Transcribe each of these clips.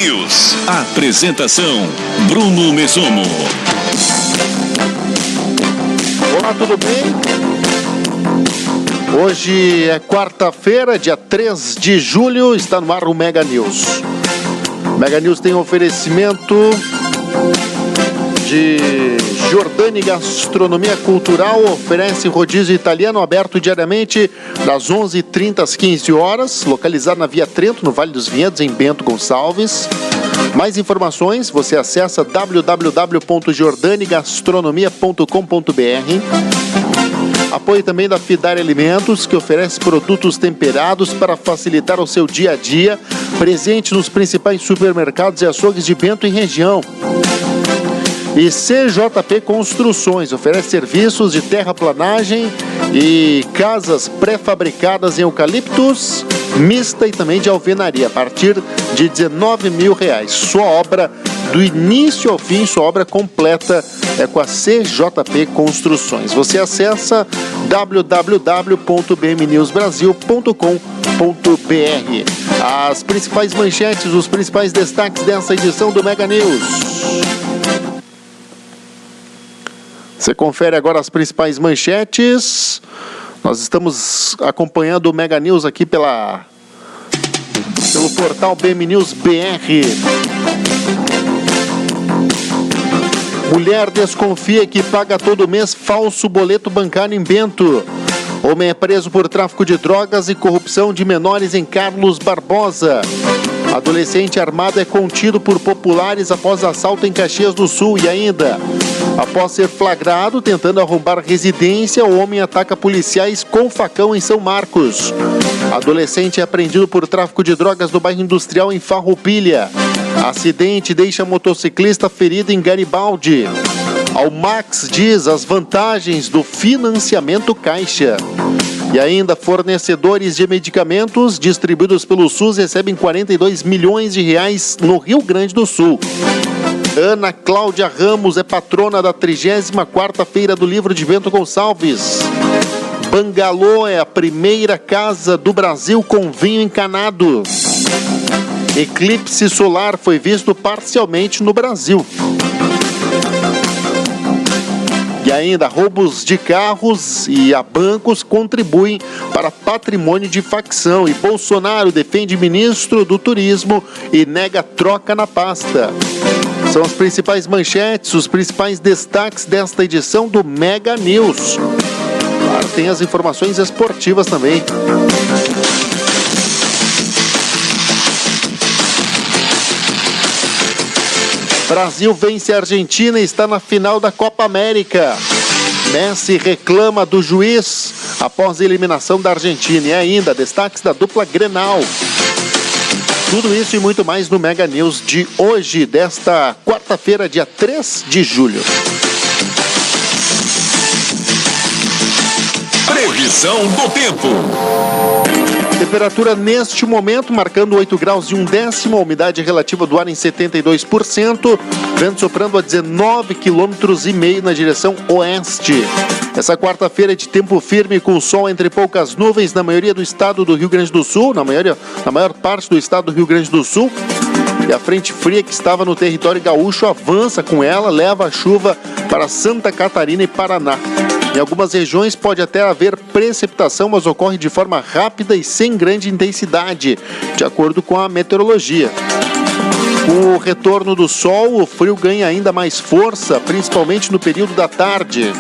News. Apresentação: Bruno Messomo. Olá, tudo bem? Hoje é quarta-feira, dia 3 de julho, está no ar o Mega News. Mega News tem oferecimento de Giordani Gastronomia Cultural, oferece rodízio italiano aberto diariamente das 11h30 às 15 horas, localizado na Via Trento, no Vale dos Vinhedos, em Bento Gonçalves. Mais informações, você acessa www.giordanigastronomia.com.br. Apoio também da Fidar Alimentos, que oferece produtos temperados para facilitar o seu dia a dia, presente nos principais supermercados e açougues de Bento e região. E CJP Construções, oferece serviços de terraplanagem e casas pré-fabricadas em eucaliptos, mista e também de alvenaria, a partir de R$19 mil. Sua obra do início ao fim, sua obra completa é com a CJP Construções. Você acessa www.bmnewsbrasil.com.br. As principais manchetes, os principais destaques dessa edição do Mega News. Você confere agora as principais manchetes. Nós estamos acompanhando o Mega News aqui pelo portal BM News BR. Mulher desconfia que paga todo mês falso boleto bancário em Bento. Homem é preso por tráfico de drogas e corrupção de menores em Carlos Barbosa. Adolescente armado é contido por populares após assalto em Caxias do Sul. E ainda, após ser flagrado tentando arrombar residência, o homem ataca policiais com facão em São Marcos. Adolescente é apreendido por tráfico de drogas no bairro Industrial em Farroupilha. Acidente deixa motociclista ferido em Garibaldi. Almax diz as vantagens do financiamento Caixa. E ainda, fornecedores de medicamentos distribuídos pelo SUS recebem R$42 milhões no Rio Grande do Sul. Ana Cláudia Ramos é patrona da 34ª Feira do Livro de Bento Gonçalves. Bangalô é a primeira casa do Brasil com vinho encanado. Eclipse solar foi visto parcialmente no Brasil. E ainda, roubos de carros e a bancos contribuem para patrimônio de facção. E Bolsonaro defende ministro do Turismo e nega troca na pasta. São as principais manchetes, os principais destaques desta edição do Mega News. Claro, tem as informações esportivas também. Brasil vence a Argentina e está na final da Copa América. Messi reclama do juiz após a eliminação da Argentina. E ainda, destaques da dupla Grenal. Tudo isso e muito mais no Mega News de hoje, desta quarta-feira, dia 3 de julho. Previsão do tempo. Temperatura neste momento marcando 8 graus e 1/10, a umidade relativa do ar em 72%, vento soprando a 19,5 km na direção oeste. Essa quarta-feira é de tempo firme com sol entre poucas nuvens na maioria do estado do Rio Grande do Sul, na maior parte do estado do Rio Grande do Sul. E a frente fria que estava no território gaúcho avança com ela, leva a chuva para Santa Catarina e Paraná. Em algumas regiões pode até haver precipitação, mas ocorre de forma rápida e sem grande intensidade, de acordo com a meteorologia. Com o retorno do sol, o frio ganha ainda mais força, principalmente no período da tarde.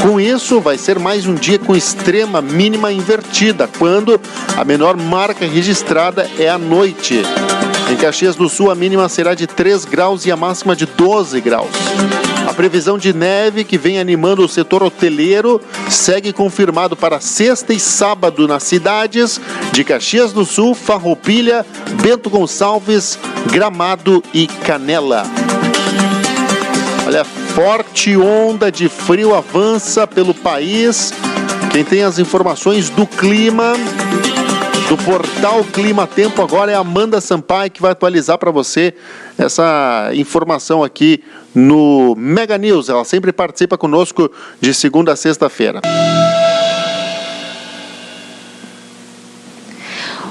Com isso, vai ser mais um dia com extrema mínima invertida, quando a menor marca registrada é à noite. Em Caxias do Sul, a mínima será de 3 graus e a máxima de 12 graus. A previsão de neve que vem animando o setor hoteleiro segue confirmado para sexta e sábado nas cidades de Caxias do Sul, Farroupilha, Bento Gonçalves, Gramado e Canela. Olha, forte onda de frio avança pelo país. Quem tem as informações do clima do portal Clima Tempo agora é a Amanda Sampaio, que vai atualizar para você essa informação aqui no Mega News. Ela sempre participa conosco de segunda a sexta-feira.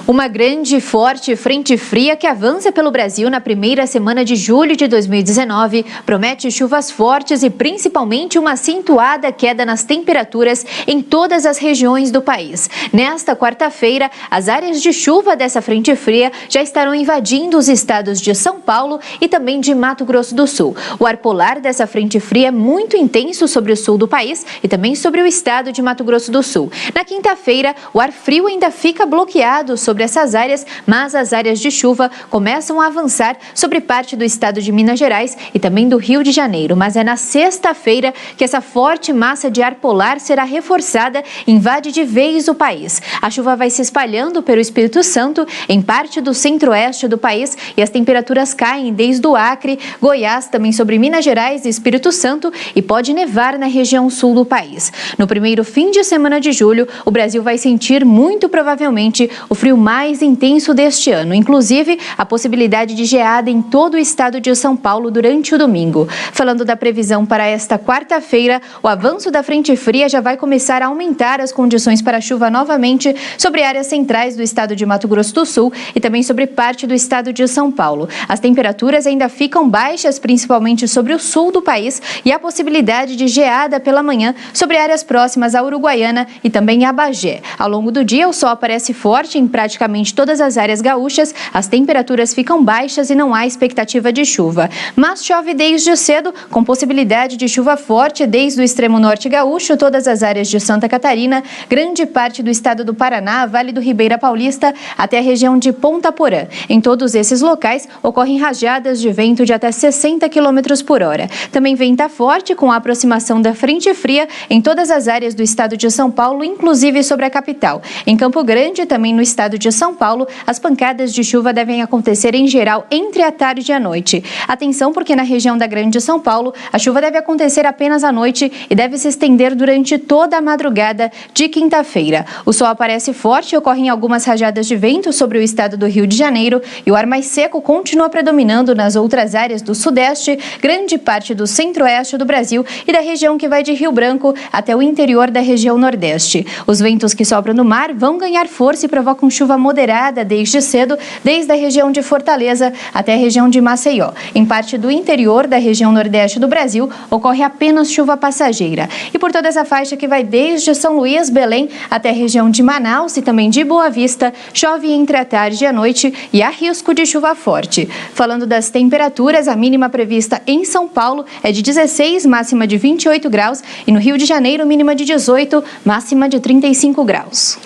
Uma grande e forte frente fria que avança pelo Brasil na primeira semana de julho de 2019 promete chuvas fortes e principalmente uma acentuada queda nas temperaturas em todas as regiões do país. Nesta quarta-feira, as áreas de chuva dessa frente fria já estarão invadindo os estados de São Paulo e também de Mato Grosso do Sul. O ar polar dessa frente fria é muito intenso sobre o sul do país e também sobre o estado de Mato Grosso do Sul. Na quinta-feira, o ar frio ainda fica bloqueado sobre essas áreas, mas as áreas de chuva começam a avançar sobre parte do estado de Minas Gerais e também do Rio de Janeiro. Mas é na sexta-feira que essa forte massa de ar polar será reforçada e invade de vez o país. A chuva vai se espalhando pelo Espírito Santo, em parte do centro-oeste do país, e as temperaturas caem desde o Acre, Goiás, também sobre Minas Gerais e Espírito Santo, e pode nevar na região sul do país. No primeiro fim de semana de julho, o Brasil vai sentir muito provavelmente o frio mais intenso deste ano, inclusive a possibilidade de geada em todo o estado de São Paulo durante o domingo. Falando da previsão para esta quarta-feira, o avanço da frente fria já vai começar a aumentar as condições para chuva novamente sobre áreas centrais do estado de Mato Grosso do Sul e também sobre parte do estado de São Paulo. As temperaturas ainda ficam baixas, principalmente sobre o sul do país, e há possibilidade de geada pela manhã sobre áreas próximas à Uruguaiana e também a Bagé. Ao longo do dia, o sol aparece forte em praticamente todas as áreas gaúchas, as temperaturas ficam baixas e não há expectativa de chuva. Mas chove desde cedo, com possibilidade de chuva forte desde o extremo norte gaúcho, todas as áreas de Santa Catarina, grande parte do estado do Paraná, Vale do Ribeira Paulista, até a região de Ponta Porã. Em todos esses locais, ocorrem rajadas de vento de até 60 km por hora. Também venta forte com a aproximação da frente fria em todas as áreas do estado de São Paulo, inclusive sobre a capital. Em Campo Grande, também no estado de São Paulo, as pancadas de chuva devem acontecer em geral entre a tarde e a noite. Atenção, porque na região da Grande São Paulo, a chuva deve acontecer apenas à noite e deve se estender durante toda a madrugada de quinta-feira. O sol aparece forte e ocorrem algumas rajadas de vento sobre o estado do Rio de Janeiro e o ar mais seco continua predominando nas outras áreas do sudeste, grande parte do centro-oeste do Brasil e da região que vai de Rio Branco até o interior da região nordeste. Os ventos que sopram no mar vão ganhar força e provocam chuva moderada desde cedo, desde a região de Fortaleza até a região de Maceió. Em parte do interior da região nordeste do Brasil, ocorre apenas chuva passageira. E por toda essa faixa que vai desde São Luís, Belém, até a região de Manaus e também de Boa Vista, chove entre a tarde e a noite e há risco de chuva forte. Falando das temperaturas, a mínima prevista em São Paulo é de 16, máxima de 28 graus, e no Rio de Janeiro, mínima de 18, máxima de 35 graus.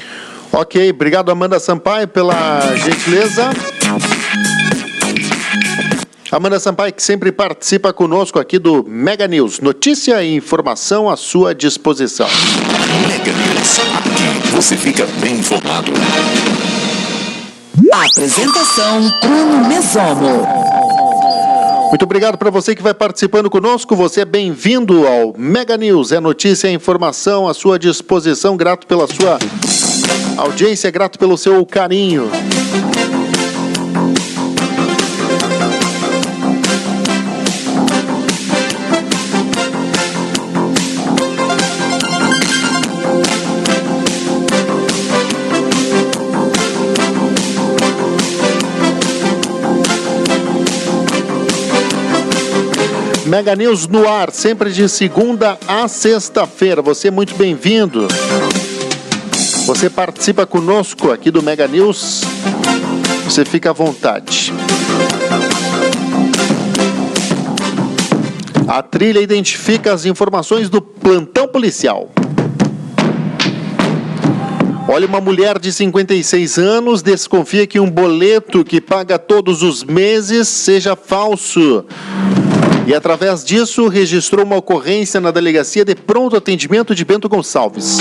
Ok, obrigado Amanda Sampaio pela gentileza. Amanda Sampaio, que sempre participa conosco aqui do Mega News. Notícia e informação à sua disposição. Mega News. Aqui você fica bem informado. Apresentação Bruno Mesomo. Muito obrigado para você que vai participando conosco. Você é bem-vindo ao Mega News. É notícia e informação à sua disposição. Grato pela sua audiência, grato pelo seu carinho. Mega News no ar, sempre de segunda a sexta-feira. Você é muito bem-vindo. Você participa conosco aqui do Mega News. Você fica à vontade. A trilha identifica as informações do plantão policial. Olha, uma mulher de 56 anos desconfia que um boleto que paga todos os meses seja falso. E, através disso, registrou uma ocorrência na Delegacia de Pronto Atendimento de Bento Gonçalves.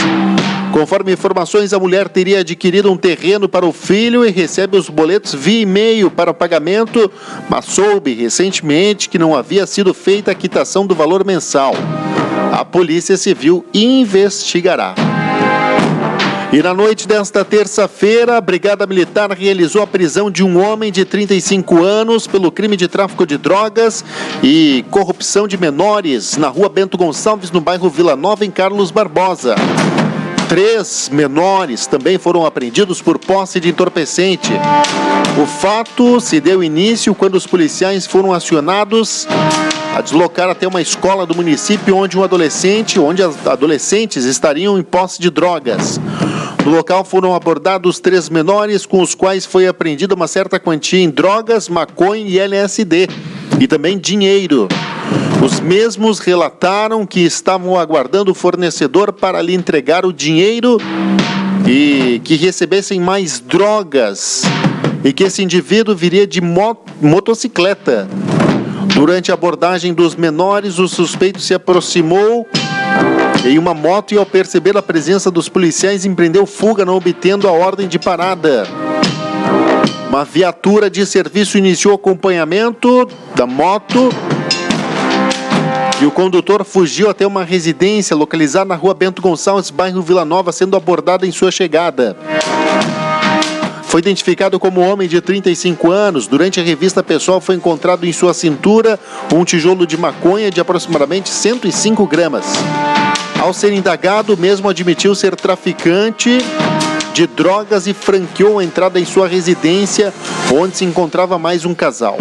Conforme informações, a mulher teria adquirido um terreno para o filho e recebe os boletos via e-mail para o pagamento, mas soube recentemente que não havia sido feita a quitação do valor mensal. A Polícia Civil investigará. E na noite desta terça-feira, a Brigada Militar realizou a prisão de um homem de 35 anos pelo crime de tráfico de drogas e corrupção de menores na rua Bento Gonçalves, no bairro Vila Nova, em Carlos Barbosa. 3 menores também foram apreendidos por posse de entorpecente. O fato se deu início quando os policiais foram acionados a deslocar até uma escola do município onde as adolescentes estariam em posse de drogas. No local foram abordados 3 menores, com os quais foi apreendida uma certa quantia em drogas, maconha e LSD, e também dinheiro. Os mesmos relataram que estavam aguardando o fornecedor para lhe entregar o dinheiro e que recebessem mais drogas, e que esse indivíduo viria de motocicleta. Durante a abordagem dos menores, o suspeito se aproximou em uma moto e, ao perceber a presença dos policiais, empreendeu fuga, não obtendo a ordem de parada. Uma viatura de serviço iniciou o acompanhamento da moto e o condutor fugiu até uma residência localizada na rua Bento Gonçalves, bairro Vila Nova, sendo abordado em sua chegada. Foi identificado como homem de 35 anos. Durante a revista pessoal foi encontrado em sua cintura um tijolo de maconha de aproximadamente 105 gramas. Ao ser indagado, o mesmo admitiu ser traficante de drogas e franqueou a entrada em sua residência, onde se encontrava mais um casal.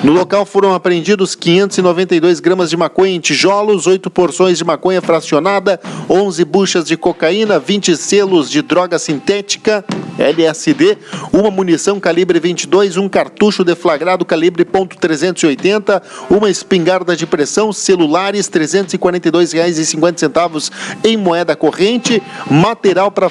No local foram apreendidos 592 gramas de maconha em tijolos, 8 porções de maconha fracionada, 11 buchas de cocaína, 20 selos de droga sintética, LSD, uma munição calibre 22, um cartucho deflagrado calibre .380, uma espingarda de pressão, celulares, R$ 342,50 em moeda corrente, material para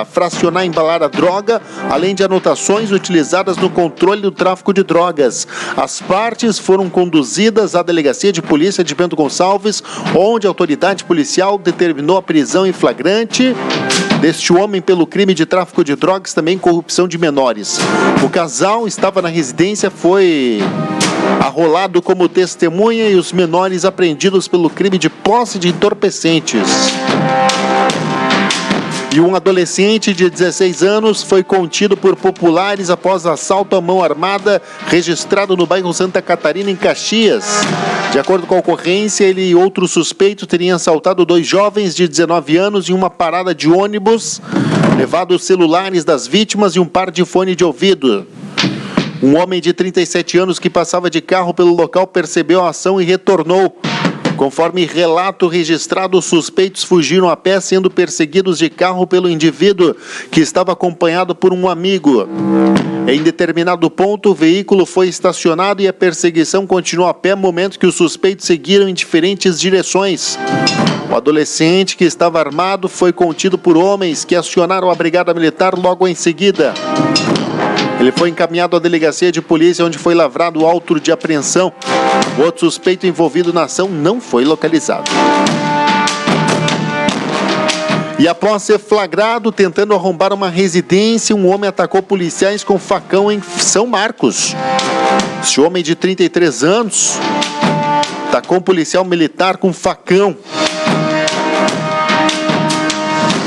fracionar e embalar a droga, além de anotações utilizadas no controle do tráfico de drogas. As partes foram conduzidas à delegacia de polícia de Bento Gonçalves, onde a autoridade policial determinou a prisão em flagrante deste homem pelo crime de tráfico de drogas e também corrupção de menores. O casal estava na residência, foi arrolado como testemunha e os menores apreendidos pelo crime de posse de entorpecentes. E um adolescente de 16 anos foi contido por populares após assalto à mão armada registrado no bairro Santa Catarina, em Caxias. De acordo com a ocorrência, ele e outro suspeito teriam assaltado 2 jovens de 19 anos em uma parada de ônibus, levado os celulares das vítimas e um par de fone de ouvido. Um homem de 37 anos que passava de carro pelo local percebeu a ação e retornou. Conforme relato registrado, os suspeitos fugiram a pé, sendo perseguidos de carro pelo indivíduo que estava acompanhado por um amigo. Em determinado ponto, o veículo foi estacionado e a perseguição continuou a pé, momento que os suspeitos seguiram em diferentes direções. O adolescente, que estava armado, foi contido por homens que acionaram a Brigada Militar logo em seguida. Ele foi encaminhado à delegacia de polícia, onde foi lavrado o auto de apreensão. O outro suspeito envolvido na ação não foi localizado. E após ser flagrado tentando arrombar uma residência, um homem atacou policiais com facão em São Marcos. Esse homem de 33 anos atacou um policial militar com facão.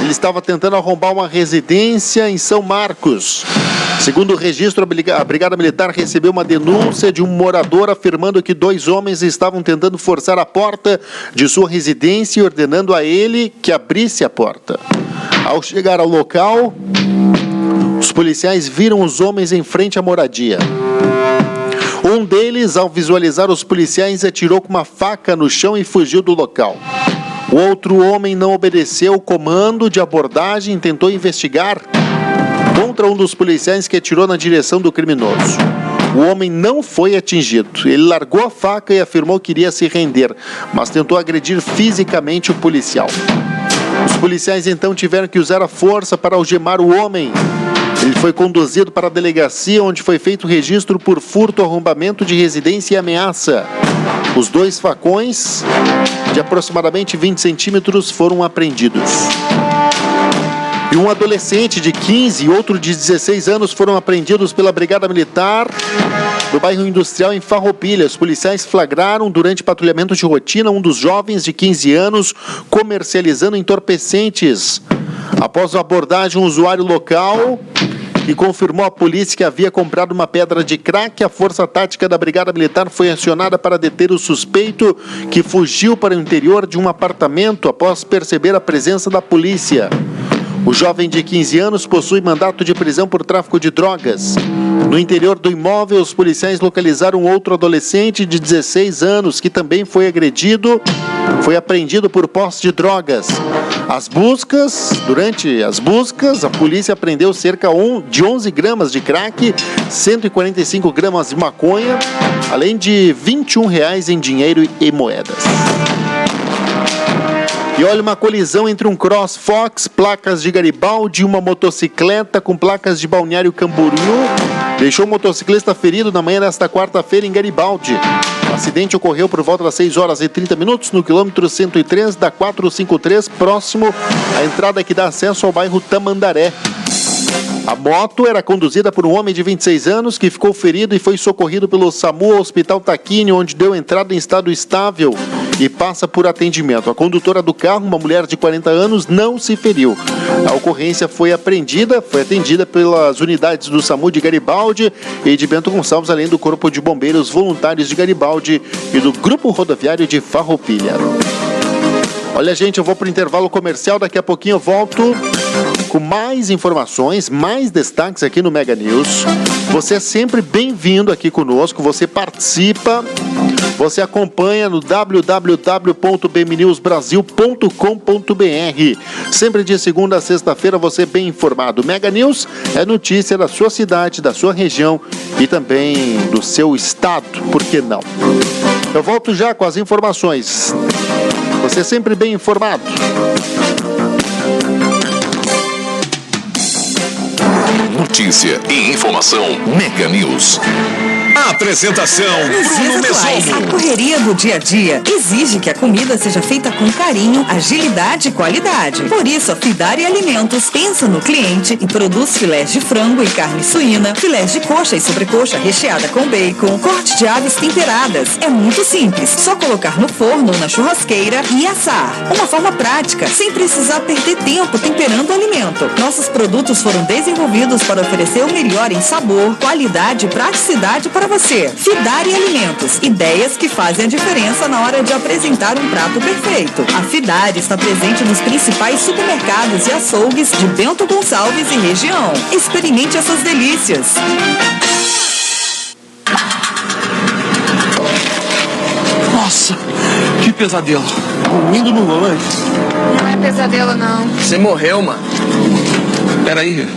Ele estava tentando arrombar uma residência em São Marcos. Segundo o registro, a Brigada Militar recebeu uma denúncia de um morador afirmando que 2 homens estavam tentando forçar a porta de sua residência e ordenando a ele que abrisse a porta. Ao chegar ao local, os policiais viram os homens em frente à moradia. Um deles, ao visualizar os policiais, atirou com uma faca no chão e fugiu do local. O outro homem não obedeceu o comando de abordagem e tentou investigar contra um dos policiais que atirou na direção do criminoso. O homem não foi atingido. Ele largou a faca e afirmou que iria se render, mas tentou agredir fisicamente o policial. Os policiais então tiveram que usar a força para algemar o homem. Ele foi conduzido para a delegacia, onde foi feito o registro por furto, arrombamento de residência e ameaça. Os 2 facões, de aproximadamente 20 centímetros, foram apreendidos. E um adolescente de 15 e outro de 16 anos foram apreendidos pela Brigada Militar do bairro Industrial, em Farroupilha. Os policiais flagraram, durante patrulhamento de rotina, um dos jovens de 15 anos comercializando entorpecentes. Após a abordagem, um usuário local e confirmou à polícia que havia comprado uma pedra de crack. A Força Tática da Brigada Militar foi acionada para deter o suspeito, que fugiu para o interior de um apartamento após perceber a presença da polícia. O jovem de 15 anos possui mandato de prisão por tráfico de drogas. No interior do imóvel, os policiais localizaram outro adolescente de 16 anos que também foi agredido, foi apreendido por posse de drogas. Durante as buscas, a polícia apreendeu cerca de 11 gramas de crack, 145 gramas de maconha, além de R$21 em dinheiro e moedas. E olha, uma colisão entre um CrossFox, placas de Garibaldi, e uma motocicleta com placas de Balneário Camboriú deixou o motociclista ferido na manhã desta quarta-feira em Garibaldi. O acidente ocorreu por volta das 6h30 no quilômetro 103 da 453, próximo à entrada que dá acesso ao bairro Tamandaré. A moto era conduzida por um homem de 26 anos que ficou ferido e foi socorrido pelo SAMU ao Hospital Taquini, onde deu entrada em estado estável e passa por atendimento. A condutora do carro, uma mulher de 40 anos, não se feriu. A ocorrência foi atendida pelas unidades do SAMU de Garibaldi e de Bento Gonçalves, além do Corpo de Bombeiros Voluntários de Garibaldi e do Grupo Rodoviário de Farroupilha. Olha, gente, eu vou para o intervalo comercial, daqui a pouquinho eu volto com mais informações, mais destaques aqui no Mega News. Você é sempre bem-vindo aqui conosco, você participa, você acompanha no www.bmnewsbrasil.com.br. Sempre de segunda a sexta-feira você é bem informado. Mega News é notícia da sua cidade, da sua região e também do seu estado, por que não? Eu volto já com as informações. Você é sempre bem informado. Notícia e informação Mega News. Apresentação Bruno Mesomo. A correria do dia a dia exige que a comida seja feita com carinho, agilidade e qualidade. Por isso, a Fidari Alimentos pensa no cliente e produz filés de frango e carne suína, filés de coxa e sobrecoxa recheada com bacon, corte de aves temperadas. É muito simples, só colocar no forno ou na churrasqueira e assar. Uma forma prática, sem precisar perder tempo temperando o alimento. Nossos produtos foram desenvolvidos para oferecer o melhor em sabor, qualidade e praticidade para você. Fidari Alimentos, ideias que fazem a diferença na hora de apresentar um prato perfeito. A Fidari está presente nos principais supermercados e açougues de Bento Gonçalves e região. Experimente essas delícias. Nossa, que pesadelo. Dormindo no volante. Não é pesadelo, não. Você morreu, mano. Peraí,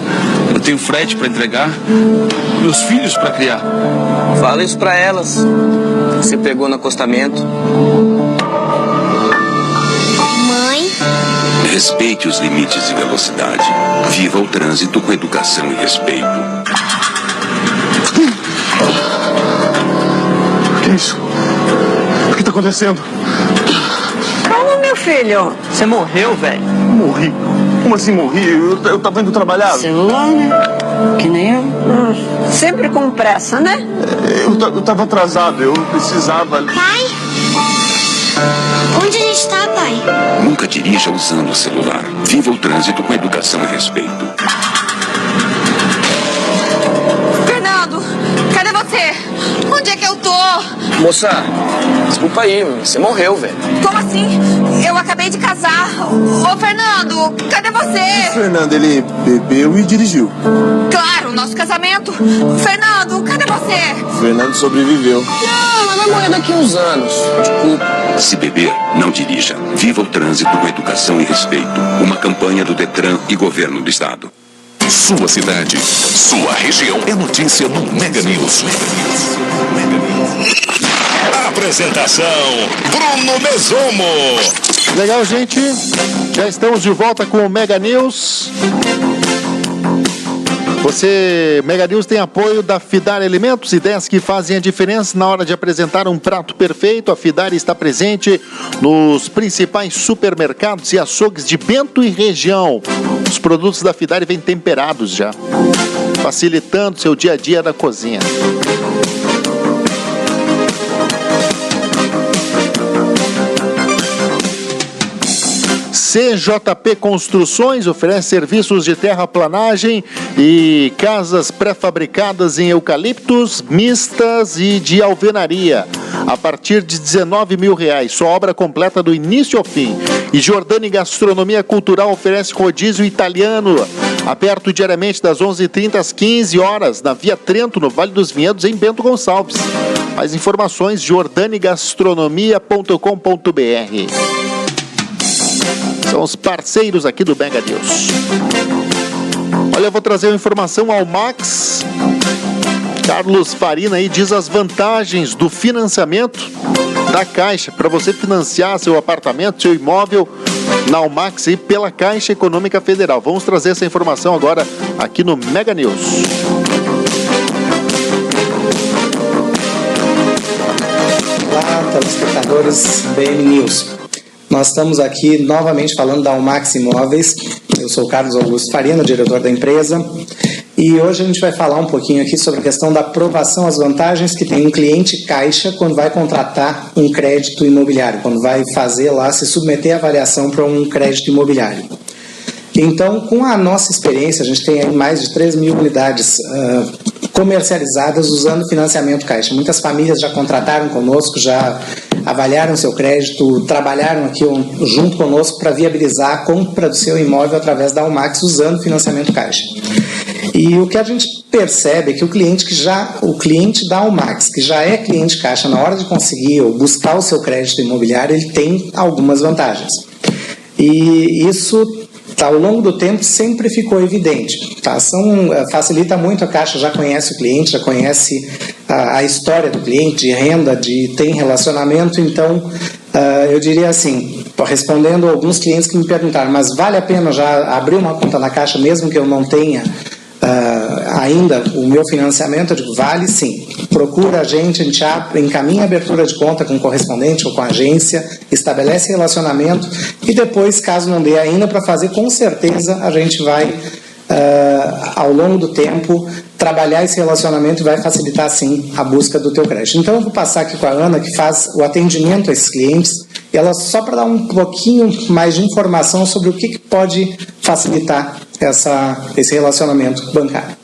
eu tenho frete pra entregar, meus filhos pra criar. Fala isso pra elas. Você pegou no acostamento. Mãe? Respeite os limites de velocidade. Viva o trânsito com educação e respeito. O que é isso? O que está acontecendo? Calma, meu filho. Você morreu, velho. Morri. Como assim morri? Eu tava indo trabalhar. Celular, né? Que nem eu. Sempre com pressa, né? Eu tava atrasado, eu precisava. Pai? Onde a gente tá, pai? Nunca dirija usando o celular. Viva o trânsito com educação e respeito. Fernando, cadê você? Onde é que eu tô? Moça, desculpa aí, você morreu, velho. Como assim? Eu acabei de casar. Ô, Fernando, cadê você? Fernando, ele bebeu e dirigiu. Claro, nosso casamento. Fernando, cadê você? Fernando sobreviveu. Não, mas vai morrer daqui uns anos. Desculpa. Se beber, não dirija. Viva o trânsito com educação e respeito. Uma campanha do Detran e Governo do Estado. Sua cidade, sua região é notícia no Mega News. Apresentação Bruno Mesomo. Legal, gente. Já estamos de volta com o Mega News. Mega News tem apoio da Fidari Alimentos, ideias que fazem a diferença na hora de apresentar um prato perfeito. A Fidari está presente nos principais supermercados e açougues de Bento e região. Os produtos da Fidari vêm temperados já, facilitando seu dia a dia na cozinha. CJP Construções oferece serviços de terraplanagem e casas pré-fabricadas em eucaliptos, mistas e de alvenaria. A partir de R$19 mil. Sua obra completa do início ao fim. E Giordani Gastronomia Cultural oferece rodízio italiano. Aberto diariamente das 11h30 às 15 horas na Via Trento, no Vale dos Vinhedos, em Bento Gonçalves. Mais informações, jordanigastronomia.com.br. São os parceiros aqui do Mega News. Olha, eu vou trazer uma informação ao Max. Carlos Farina aí diz as vantagens do financiamento da Caixa para você financiar seu apartamento, seu imóvel na Almax e pela Caixa Econômica Federal. Vamos trazer essa informação agora aqui no Mega News. Olá, telespectadores BM News. Nós estamos aqui novamente falando da Almax Imóveis. Eu sou o Carlos Augusto Farina, diretor da empresa. E hoje a gente vai falar um pouquinho aqui sobre a questão da aprovação, as vantagens que tem um cliente Caixa quando vai contratar um crédito imobiliário, quando vai fazer lá, se submeter à avaliação para um crédito imobiliário. Então, com a nossa experiência, a gente tem aí mais de 3 mil unidades comercializadas usando financiamento Caixa. Muitas famílias já contrataram conosco, já avaliaram seu crédito, trabalharam aqui junto conosco para viabilizar a compra do seu imóvel através da Almax usando financiamento Caixa. E o que a gente percebe é que o cliente da Almax, que já é cliente Caixa, na hora de conseguir ou buscar o seu crédito imobiliário, ele tem algumas vantagens. E isso, ao longo do tempo, sempre ficou evidente. Tá? Facilita muito, a Caixa já conhece o cliente, já conhece a história do cliente, de renda, tem relacionamento. Então, eu diria assim, respondendo a alguns clientes que me perguntaram, mas vale a pena já abrir uma conta na Caixa, mesmo que eu não tenha ainda o meu financiamento? Eu digo, vale sim. Procura a gente encaminha a abertura de conta com o correspondente ou com a agência, estabelece relacionamento e depois, caso não dê ainda para fazer, com certeza a gente vai, ao longo do tempo, trabalhar esse relacionamento e vai facilitar sim a busca do teu crédito. Então eu vou passar aqui com a Ana, que faz o atendimento a esses clientes, e ela só para dar um pouquinho mais de informação sobre o que pode facilitar esse relacionamento bancário.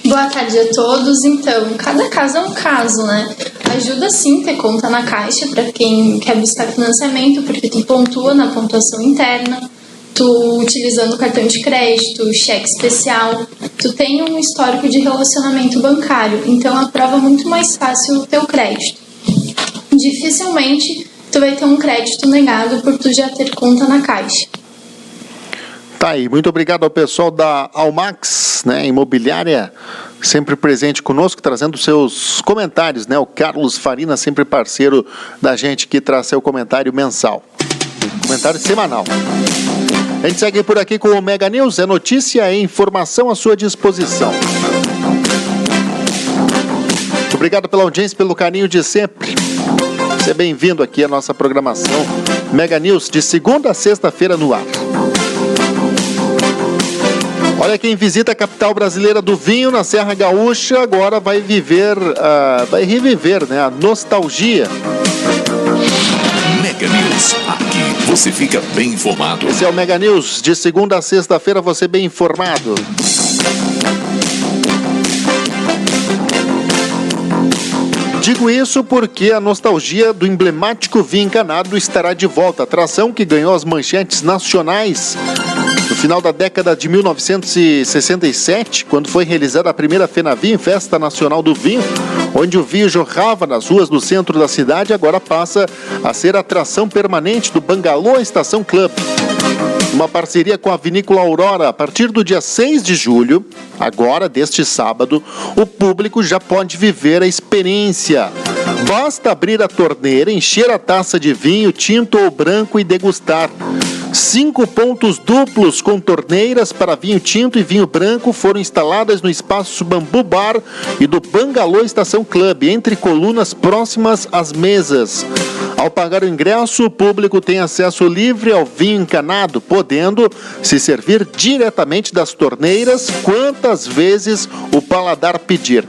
Boa tarde a todos. Então, cada caso é um caso, né? Ajuda sim ter conta na Caixa para quem quer buscar financiamento, porque tu pontua na pontuação interna, tu utilizando cartão de crédito, cheque especial, tu tem um histórico de relacionamento bancário, então aprova muito mais fácil o teu crédito. Dificilmente tu vai ter um crédito negado por tu já ter conta na Caixa. Tá aí, muito obrigado ao pessoal da Almax, né, imobiliária, sempre presente conosco, trazendo seus comentários, né, o Carlos Farina, sempre parceiro da gente, que traz seu comentário mensal, comentário semanal. A gente segue por aqui com o Mega News, é notícia e informação à sua disposição. Muito obrigado pela audiência, pelo carinho de sempre. Seja bem-vindo aqui à nossa programação Mega News, de segunda a sexta-feira no ar. Olha, quem visita a capital brasileira do vinho, na Serra Gaúcha, agora vai reviver, né, a nostalgia. Mega News, aqui você fica bem informado. Esse é o Mega News, de segunda a sexta-feira, você bem informado. Digo isso porque a nostalgia do emblemático vinho encanado estará de volta. A atração que ganhou as manchetes nacionais no final da década de 1967, quando foi realizada a primeira FenaVinho, Festa Nacional do Vinho, onde o vinho jorrava nas ruas do centro da cidade, agora passa a ser atração permanente do Bangalô Estação Club. Uma parceria com a Vinícola Aurora, a partir do dia 6 de julho, agora deste sábado, o público já pode viver a experiência. Basta abrir a torneira, encher a taça de vinho, tinto ou branco e degustar. 5 pontos duplos com torneiras para vinho tinto e vinho branco foram instaladas no espaço Bambu Bar e do Bangalô Estação Club, entre colunas próximas às mesas. Ao pagar o ingresso, o público tem acesso livre ao vinho encanado, podendo se servir diretamente das torneiras quantas vezes o paladar pedir.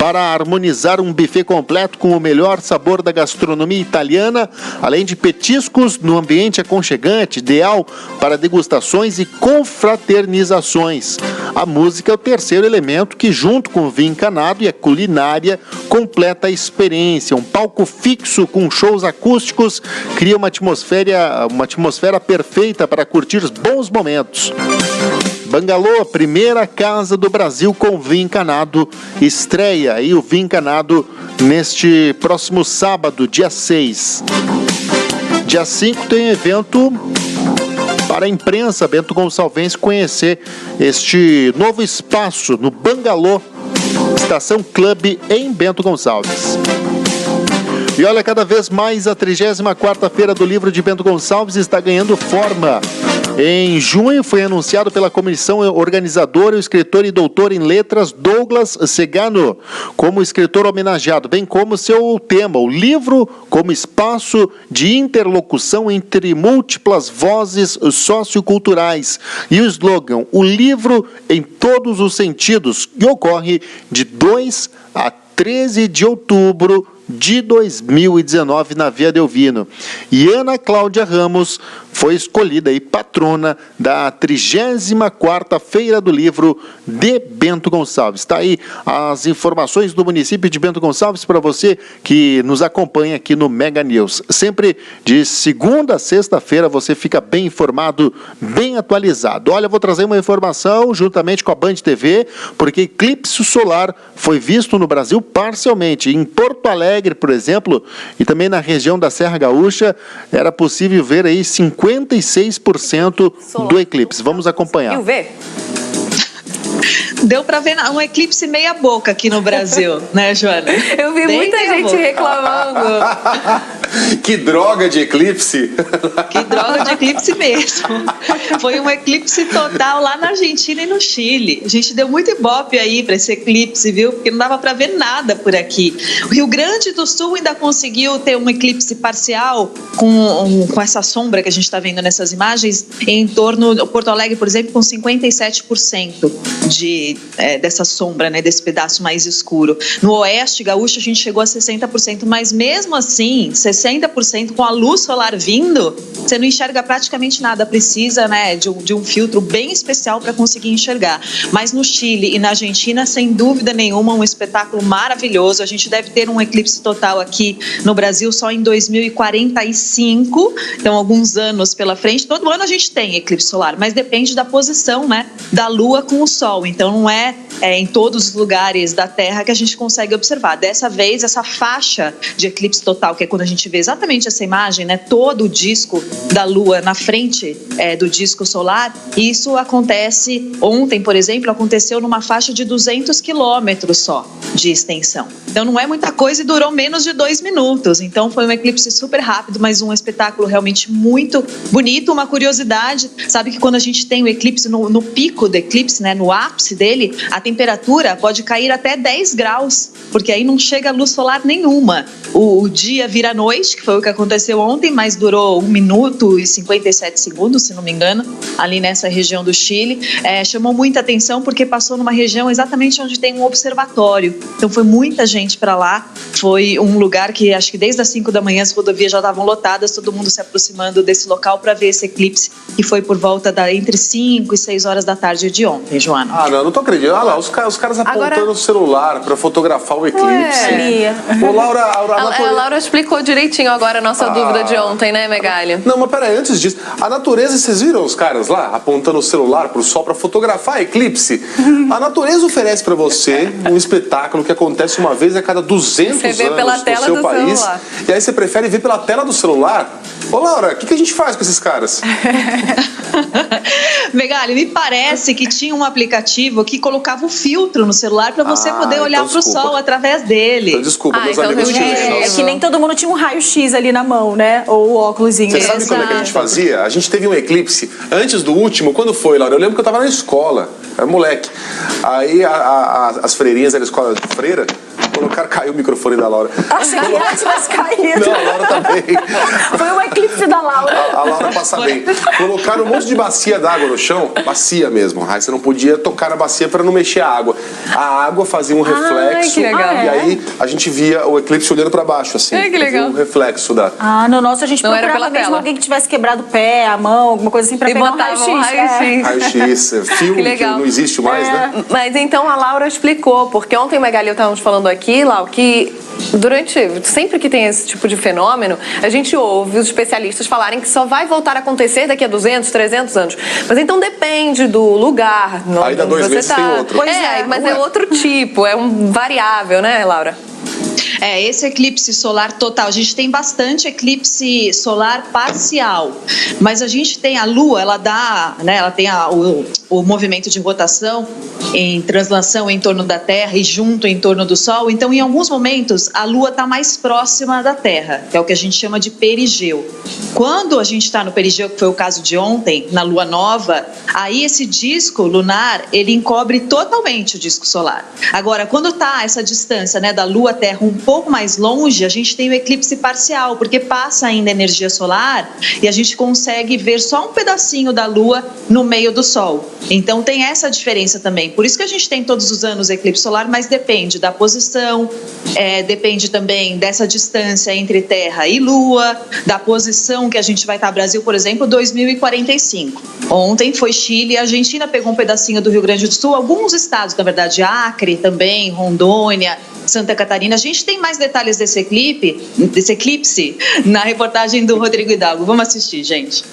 para harmonizar um buffet completo com o melhor sabor da gastronomia italiana, além de petiscos no ambiente aconchegante, ideal para degustações e confraternizações. A música é o terceiro elemento que, junto com o vinho encanado e a culinária, completa a experiência. Um palco fixo com shows acústicos cria uma atmosfera perfeita para curtir bons momentos. Bangalô, a primeira casa do Brasil com vinho encanado, estreia aí o vinho encanado neste próximo sábado, dia 6. Dia 5 tem evento para a imprensa, Bento Gonçalves conhecer este novo espaço no Bangalô, Estação Clube em Bento Gonçalves. E olha, cada vez mais a 34ª Feira do Livro de Bento Gonçalves está ganhando forma. Em junho foi anunciado pela comissão organizadora o escritor e doutor em letras Douglas Segano como escritor homenageado, bem como seu tema, o livro como espaço de interlocução entre múltiplas vozes socioculturais, e o slogan, o livro em todos os sentidos, que ocorre de 2 a 13 de outubro de 2019 na Via Delvino. E Ana Cláudia Ramos foi escolhida aí patrona da 34ª Feira do Livro de Bento Gonçalves. Está aí as informações do município de Bento Gonçalves para você que nos acompanha aqui no Mega News. Sempre de segunda a sexta-feira você fica bem informado, bem atualizado. Olha, eu vou trazer uma informação juntamente com a Band TV, porque eclipse solar foi visto no Brasil parcialmente. Em Porto Alegre, por exemplo, e também na região da Serra Gaúcha, era possível ver aí 56% do eclipse. Vamos acompanhar. Deu para ver um eclipse meia boca aqui no Brasil, né, Joana? Eu vi muita gente reclamando. Que droga de eclipse! Que droga de eclipse mesmo. Foi um eclipse total lá na Argentina e no Chile. A gente deu muito ibope aí para esse eclipse, viu? Porque não dava para ver nada por aqui. O Rio Grande do Sul ainda conseguiu ter um eclipse parcial com essa sombra que a gente está vendo nessas imagens, em torno de Porto Alegre, por exemplo, com 57% dessa sombra, né, desse pedaço mais escuro. No oeste gaúcho a gente chegou a 60%, mas mesmo assim, 60% com a luz solar vindo, você não enxerga praticamente nada. Precisa, né, de um filtro bem especial para conseguir enxergar. Mas no Chile e na Argentina, sem dúvida nenhuma, um espetáculo maravilhoso. A gente deve ter um eclipse total aqui no Brasil só em 2045, então alguns anos pela frente. Todo ano a gente tem eclipse solar, mas depende da posição, né, da Lua com o Sol. Então não é em todos os lugares da Terra que a gente consegue observar. Dessa vez, essa faixa de eclipse total, que é quando a gente vê exatamente essa imagem, né, todo o disco da Lua na frente do disco solar, isso acontece ontem, por exemplo, aconteceu numa faixa de 200 quilômetros só de extensão. Então não é muita coisa e durou menos de 2 minutos. Então foi um eclipse super rápido, mas um espetáculo realmente muito bonito. Uma curiosidade, sabe que quando a gente tem o eclipse, no pico do eclipse, né, no ápice dele, a temperatura pode cair até 10 graus, porque aí não chega luz solar nenhuma. O dia vira noite, que foi o que aconteceu ontem, mas durou 1 minuto e 57 segundos, se não me engano, ali nessa região do Chile. Chamou muita atenção porque passou numa região exatamente onde tem um observatório. Então foi muita gente para lá. Foi um lugar que acho que desde as 5 da manhã as rodovias já estavam lotadas, todo mundo se aproximando desse local para ver esse eclipse, que foi por volta entre 5 e 6 horas da tarde de ontem, Joana. Ah, não tô acreditando. Olha lá, os caras apontando o celular para fotografar o eclipse. Ô, Laura, a Laura explicou direitinho agora a nossa dúvida de ontem, né, Megali? Não, mas peraí, antes disso, a natureza, vocês viram os caras lá apontando o celular pro sol para fotografar eclipse? A natureza oferece para você um espetáculo que acontece uma vez a cada 200 anos pela tela no seu do país. Celular. E aí você prefere ver pela tela do celular? Ô, Laura, o que a gente faz com esses caras? Megali, me parece que tinha um aplicativo que colocava o filtro no celular para você poder olhar para o sol através dele. Então, desculpa, meus amigos chilenos. É que nem todo mundo tinha um raio-x ali na mão, né? Ou o óculosinho. Você sabe como é que a gente fazia? A gente teve um eclipse antes do último. Quando foi, Laura? Eu lembro que eu estava na escola, era moleque. Aí as freirinhas da escola de freira Caiu o microfone da Laura. Achei que ela tivesse caído. Não, a Laura tá bem. Foi um eclipse da Laura. A Laura passa bem. Colocaram um monte de bacia d'água no chão, bacia mesmo. Aí você não podia tocar na bacia para não mexer a água. A água fazia um reflexo. Que legal. E aí a gente via o eclipse olhando para baixo, assim. Que legal. Um reflexo da... No nosso a gente não era procurava pela mesmo tela. Alguém que tivesse quebrado o pé, a mão, alguma coisa assim, pra e pegar botava um raio-x. Raio-x, filme que não existe mais, né? Mas então a Laura explicou, porque ontem o Magali e eu estávamos falando aqui, Lau, que sempre que tem esse tipo de fenômeno, a gente ouve os especialistas falarem que só vai voltar a acontecer daqui a 200, 300 anos. Mas então depende do lugar. Aí dá 2 meses tem outro. Mas é outro tipo, é um variável, né, Laura? Esse eclipse solar total, a gente tem bastante eclipse solar parcial, mas a gente tem a Lua, ela dá, né, ela tem o movimento de rotação em translação em torno da Terra e junto em torno do Sol, então em alguns momentos a Lua está mais próxima da Terra, que é o que a gente chama de perigeu. Quando a gente está no perigeu, que foi o caso de ontem, na Lua Nova, aí esse disco lunar, ele encobre totalmente o disco solar. Agora, quando está essa distância, né, da Lua Terra um pouco mais longe, a gente tem o eclipse parcial, porque passa ainda energia solar e a gente consegue ver só um pedacinho da Lua no meio do Sol. Então tem essa diferença também. Por isso que a gente tem todos os anos eclipse solar, mas depende da posição, depende também dessa distância entre Terra e Lua, da posição que a gente vai estar. Brasil, por exemplo, 2045. Ontem foi Chile, a Argentina pegou um pedacinho do Rio Grande do Sul, alguns estados, na verdade, Acre também, Rondônia, Santa Catarina. A gente tem mais detalhes desse eclipse na reportagem do Rodrigo Hidalgo. Vamos assistir, gente.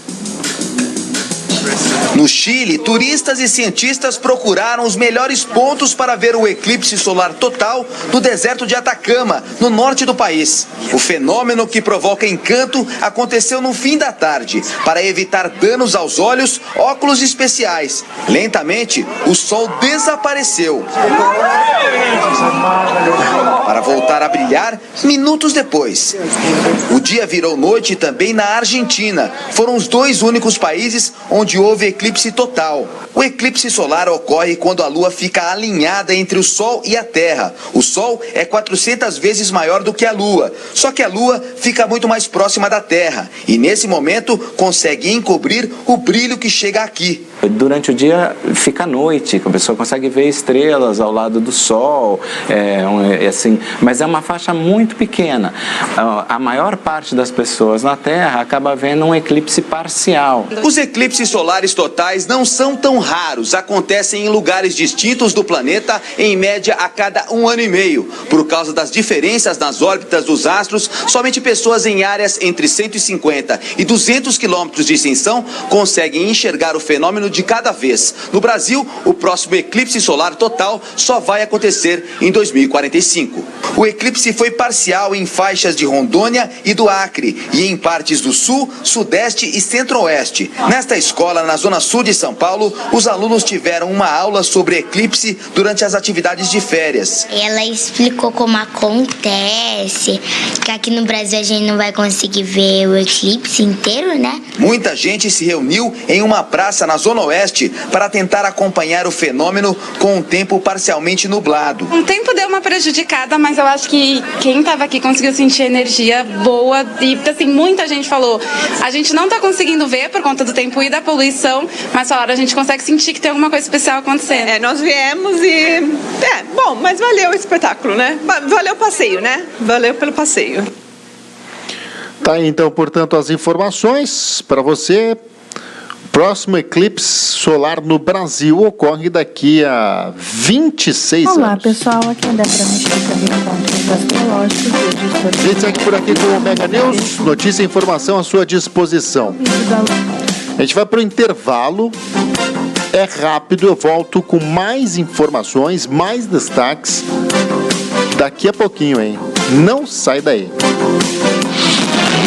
No Chile, turistas e cientistas procuraram os melhores pontos para ver o eclipse solar total no deserto de Atacama, no norte do país. O fenômeno que provoca encanto aconteceu no fim da tarde. Para evitar danos aos olhos, óculos especiais. Lentamente, o sol desapareceu. Para voltar a brilhar minutos depois. O dia virou noite também na Argentina. Foram os 2 únicos países onde houve eclipse total. O eclipse solar ocorre quando a Lua fica alinhada entre o Sol e a Terra. O Sol é 400 vezes maior do que a Lua, só que a Lua fica muito mais próxima da Terra e nesse momento consegue encobrir o brilho que chega aqui. Durante o dia fica a noite, a pessoa consegue ver estrelas ao lado do Sol, assim, mas é uma faixa muito pequena. A maior parte das pessoas na Terra acaba vendo um eclipse parcial. Os eclipses solares totais não são tão raros, acontecem em lugares distintos do planeta, em média a cada 1 ano e meio. Por causa das diferenças nas órbitas dos astros, somente pessoas em áreas entre 150 e 200 quilômetros de extensão conseguem enxergar o fenômeno de cada vez. No Brasil, o próximo eclipse solar total só vai acontecer em 2045. O eclipse foi parcial em faixas de Rondônia e do Acre e em partes do Sul, Sudeste e Centro-Oeste. Nesta escola, na zona sul de São Paulo, os alunos tiveram uma aula sobre eclipse durante as atividades de férias. Ela explicou como acontece, que aqui no Brasil a gente não vai conseguir ver o eclipse inteiro, né? Muita gente se reuniu em uma praça na Zona Oeste para tentar acompanhar o fenômeno com um tempo parcialmente nublado. O tempo deu uma prejudicada, mas eu acho que quem estava aqui conseguiu sentir energia boa e, assim, muita gente falou, a gente não está conseguindo ver por conta do tempo e da poluição, mas falaram, a gente consegue sentir que tem alguma coisa especial acontecendo. Nós viemos e... bom, mas valeu o espetáculo, né? Valeu o passeio, né? Valeu pelo passeio. Tá aí, então, portanto, as informações para você. Próximo eclipse solar no Brasil ocorre daqui a 26 anos. Olá, pessoal. Aqui é a Débora Mesquita, astrológicos. A gente segue por aqui com o Mega News. Notícia e informação à sua disposição. A gente vai para o intervalo. É rápido, eu volto com mais informações, mais destaques daqui a pouquinho, hein? Não sai daí.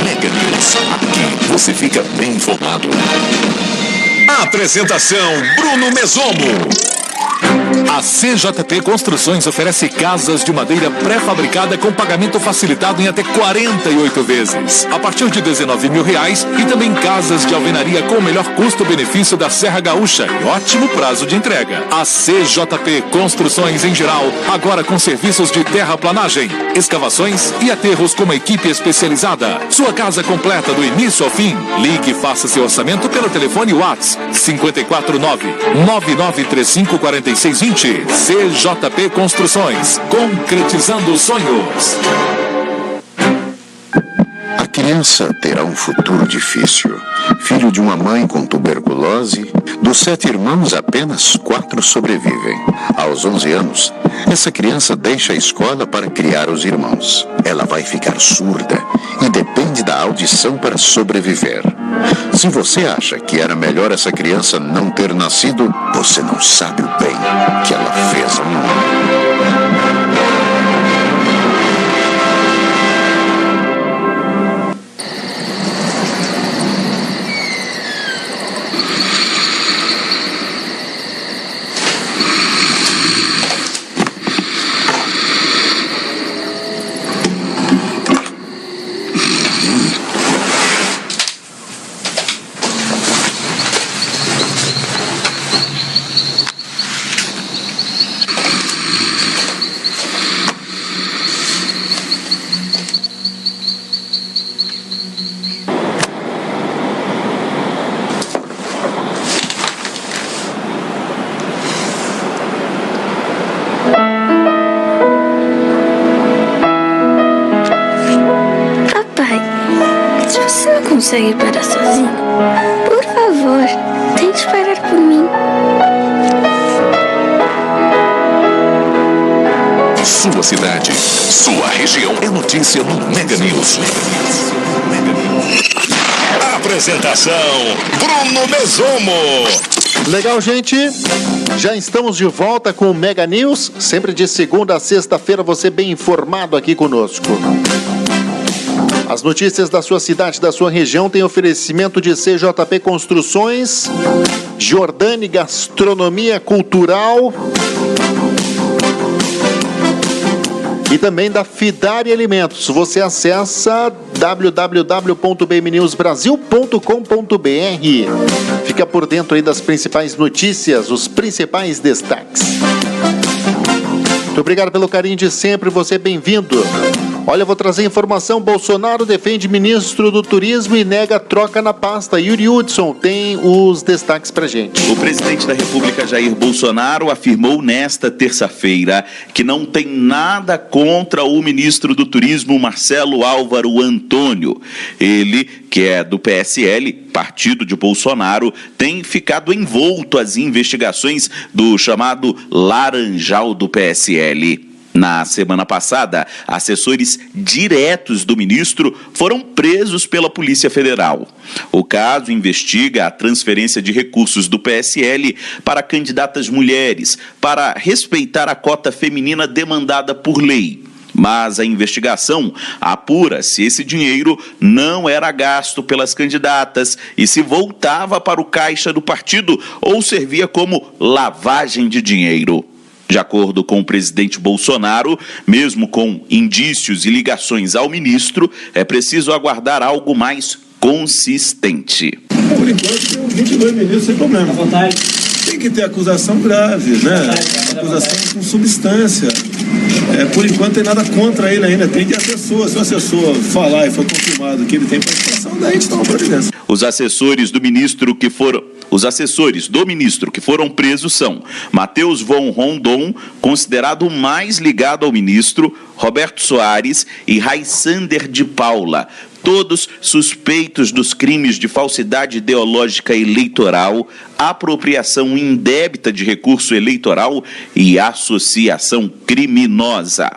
Mega News. Aqui você fica bem informado. Apresentação Bruno Mesomo. A CJP Construções oferece casas de madeira pré-fabricada com pagamento facilitado em até 48 vezes, a partir de R$19 mil, e também casas de alvenaria com o melhor custo-benefício da Serra Gaúcha e ótimo prazo de entrega. A CJP Construções em geral, agora com serviços de terraplanagem, escavações e aterros com uma equipe especializada. Sua casa completa do início ao fim. Ligue e faça seu orçamento pelo telefone WhatsApp 549-9935-4620. CJP Construções, concretizando sonhos. A criança terá um futuro difícil. Filho de uma mãe com tuberculose, dos 7 irmãos, apenas 4 sobrevivem. Aos 11 anos, essa criança deixa a escola para criar os irmãos. Ela vai ficar surda e depende da audição para sobreviver. Se você acha que era melhor essa criança não ter nascido, você não sabe o bem que ela fez ao mundo. Consegue parar sozinho? Por favor, tente parar por mim. Sua cidade, sua região é notícia no Mega News. Apresentação: Bruno Mesomo. Legal, gente. Já estamos de volta com o Mega News. Sempre de segunda a sexta-feira, você bem informado aqui conosco. As notícias da sua cidade, da sua região, têm oferecimento de CJP Construções, Jordani Gastronomia Cultural e também da Fidari Alimentos. Você acessa www.bmnewsbrasil.com.br. Fica por dentro aí das principais notícias, os principais destaques. Muito obrigado pelo carinho de sempre, você é bem-vindo. Olha, eu vou trazer informação. Bolsonaro defende ministro do Turismo e nega troca na pasta. Yuri Hudson tem os destaques pra gente. O presidente da República, Jair Bolsonaro, afirmou nesta terça-feira que não tem nada contra o ministro do Turismo, Marcelo Álvaro Antônio. Ele, que é do PSL, partido de Bolsonaro, tem ficado envolto às investigações do chamado Laranjal do PSL. Na semana passada, assessores diretos do ministro foram presos pela Polícia Federal. O caso investiga a transferência de recursos do PSL para candidatas mulheres, para respeitar a cota feminina demandada por lei. Mas a investigação apura se esse dinheiro não era gasto pelas candidatas e se voltava para o caixa do partido ou servia como lavagem de dinheiro. De acordo com o presidente Bolsonaro, mesmo com indícios e ligações ao ministro, é preciso aguardar algo mais consistente. Por enquanto, tem 22 ministros sem problema. Tem que ter acusação grave, né? Acusação com substância. Por enquanto, tem nada contra ele ainda. Tem que assessor. Se o assessor falar e for confirmado que ele tem participação, daí a gente toma providência. Os assessores do ministro que foram presos são Matheus von Rondon, considerado o mais ligado ao ministro, Roberto Soares e Raisander de Paula, todos suspeitos dos crimes de falsidade ideológica eleitoral, apropriação indébita de recurso eleitoral e associação criminosa.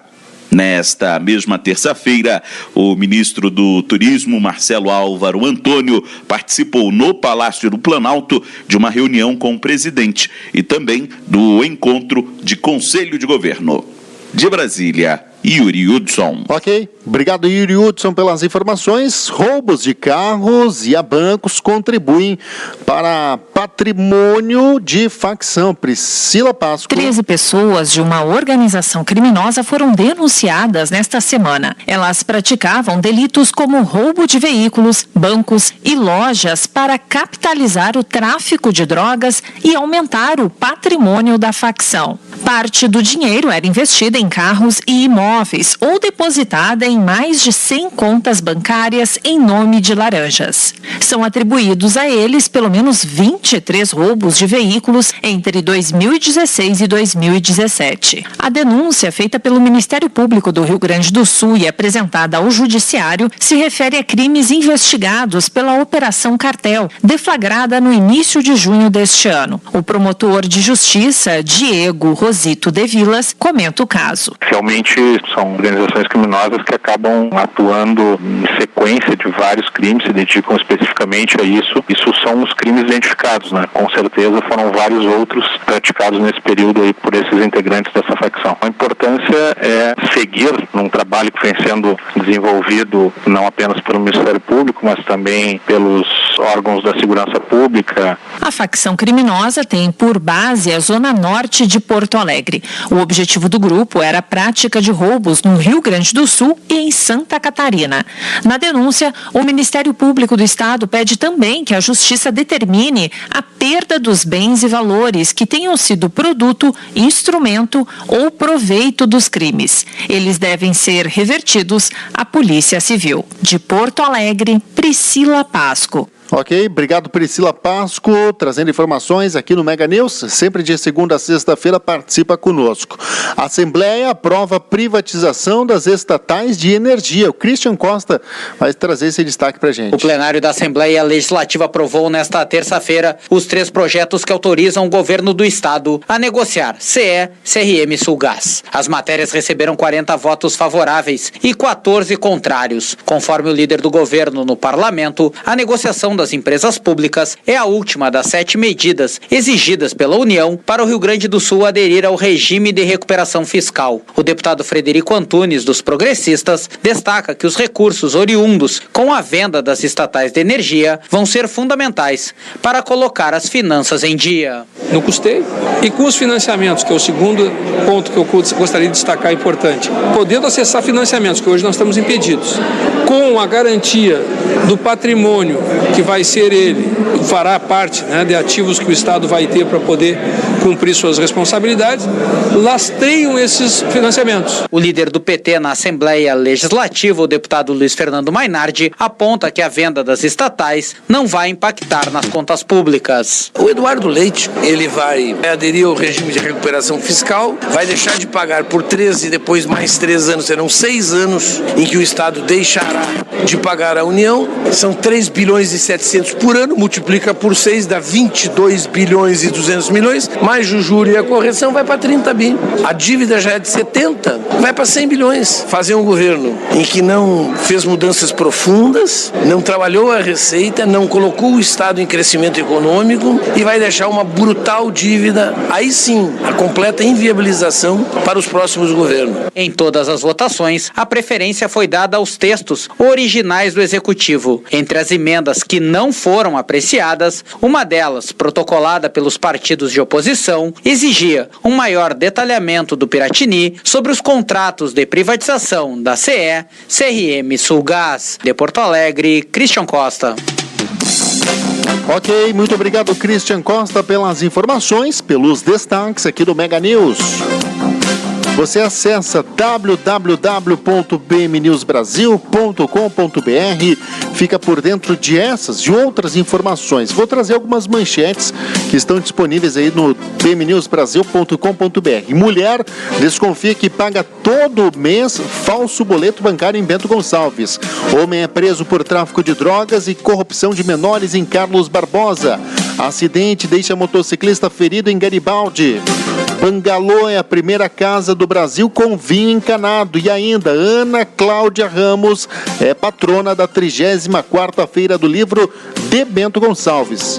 Nesta mesma terça-feira, o ministro do Turismo, Marcelo Álvaro Antônio, participou no Palácio do Planalto de uma reunião com o presidente e também do encontro de Conselho de Governo. De Brasília, Yuri Hudson. Ok, obrigado Yuri Hudson pelas informações. Roubos de carros e a bancos contribuem para patrimônio de facção. Priscila Páscoa. 13 pessoas de uma organização criminosa foram denunciadas nesta semana. Elas praticavam delitos como roubo de veículos, bancos e lojas para capitalizar o tráfico de drogas e aumentar o patrimônio da facção. Parte do dinheiro era investida em carros e imóveis ou depositada em mais de 100 contas bancárias em nome de laranjas. São atribuídos a eles pelo menos 23 roubos de veículos entre 2016 e 2017. A denúncia feita pelo Ministério Público do Rio Grande do Sul e apresentada ao Judiciário se refere a crimes investigados pela Operação Cartel, deflagrada no início de junho deste ano. O promotor de justiça, Diego Rosito de Vilas, comenta o caso. Realmente são organizações criminosas que acabam atuando em sequência de vários crimes, se dedicam especificamente a isso. Isso são os crimes identificados, né? Com certeza foram vários outros praticados nesse período aí por esses integrantes dessa facção. A importância é seguir num trabalho que vem sendo desenvolvido não apenas pelo Ministério Público, mas também pelos órgãos da segurança pública. A facção criminosa tem por base a zona norte de Porto Alegre. O objetivo do grupo era a prática de roubos no Rio Grande do Sul e em Santa Catarina. Na denúncia, o Ministério Público do Estado pede também que a Justiça determine a perda dos bens e valores que tenham sido produto, instrumento ou proveito dos crimes. Eles devem ser revertidos à Polícia Civil. De Porto Alegre, Priscila Páscoa. Ok, obrigado Priscila Páscoa, trazendo informações aqui no Mega News, sempre de segunda a sexta-feira participa conosco. A Assembleia aprova a privatização das estatais de energia. O Christian Costa vai trazer esse destaque pra gente. O plenário da Assembleia Legislativa aprovou nesta terça-feira os 3 projetos que autorizam o governo do estado a negociar CE, CRM e Sulgás. As matérias receberam 40 votos favoráveis e 14 contrários. Conforme o líder do governo no parlamento, a negociação das empresas públicas é a última das 7 medidas exigidas pela União para o Rio Grande do Sul aderir ao regime de recuperação fiscal. O deputado Frederico Antunes, dos Progressistas, destaca que os recursos oriundos com a venda das estatais de energia vão ser fundamentais para colocar as finanças em dia. No custeio e com os financiamentos, que é o segundo ponto que eu gostaria de destacar importante, podendo acessar financiamentos que hoje nós estamos impedidos, com a garantia do patrimônio que vai ser fará parte, né, de ativos que o Estado vai ter para poder cumprir suas responsabilidades, lastreiam esses financiamentos. O líder do PT na Assembleia Legislativa, o deputado Luiz Fernando Mainardi, aponta que a venda das estatais não vai impactar nas contas públicas. O Eduardo Leite, ele vai aderir ao regime de recuperação fiscal, vai deixar de pagar por 13 e depois mais 3 anos, serão 6 anos em que o Estado deixará de pagar à União, são 3 bilhões e 700 por ano, multiplica por 6, dá 22 bilhões e 200 milhões, mais o juro e a correção vai para 30 bi. A dívida já é de 70, vai para 100 bilhões. Fazer um governo em que não fez mudanças profundas, não trabalhou a receita, não colocou o Estado em crescimento econômico e vai deixar uma brutal dívida, aí sim, a completa inviabilização para os próximos governos. Em todas as votações, a preferência foi dada aos textos originais do Executivo. Entre as emendas que não foram apreciadas, uma delas, protocolada pelos partidos de oposição, exigia um maior detalhamento do Piratini sobre os contratos de privatização da CE, CRM Sulgás. De Porto Alegre, Christian Costa. Ok, muito obrigado Christian Costa pelas informações, pelos destaques aqui do Mega News. Você acessa www.bmnewsbrasil.com.br, fica por dentro de essas e outras informações. Vou trazer algumas manchetes que estão disponíveis aí no bmnewsbrasil.com.br. Mulher desconfia que paga todo mês falso boleto bancário em Bento Gonçalves. Homem é preso por tráfico de drogas e corrupção de menores em Carlos Barbosa. Acidente deixa motociclista ferido em Garibaldi. Bangalô é a primeira casa do Brasil com vinho encanado. E ainda, Ana Cláudia Ramos é patrona da 34ª Feira do Livro de Bento Gonçalves.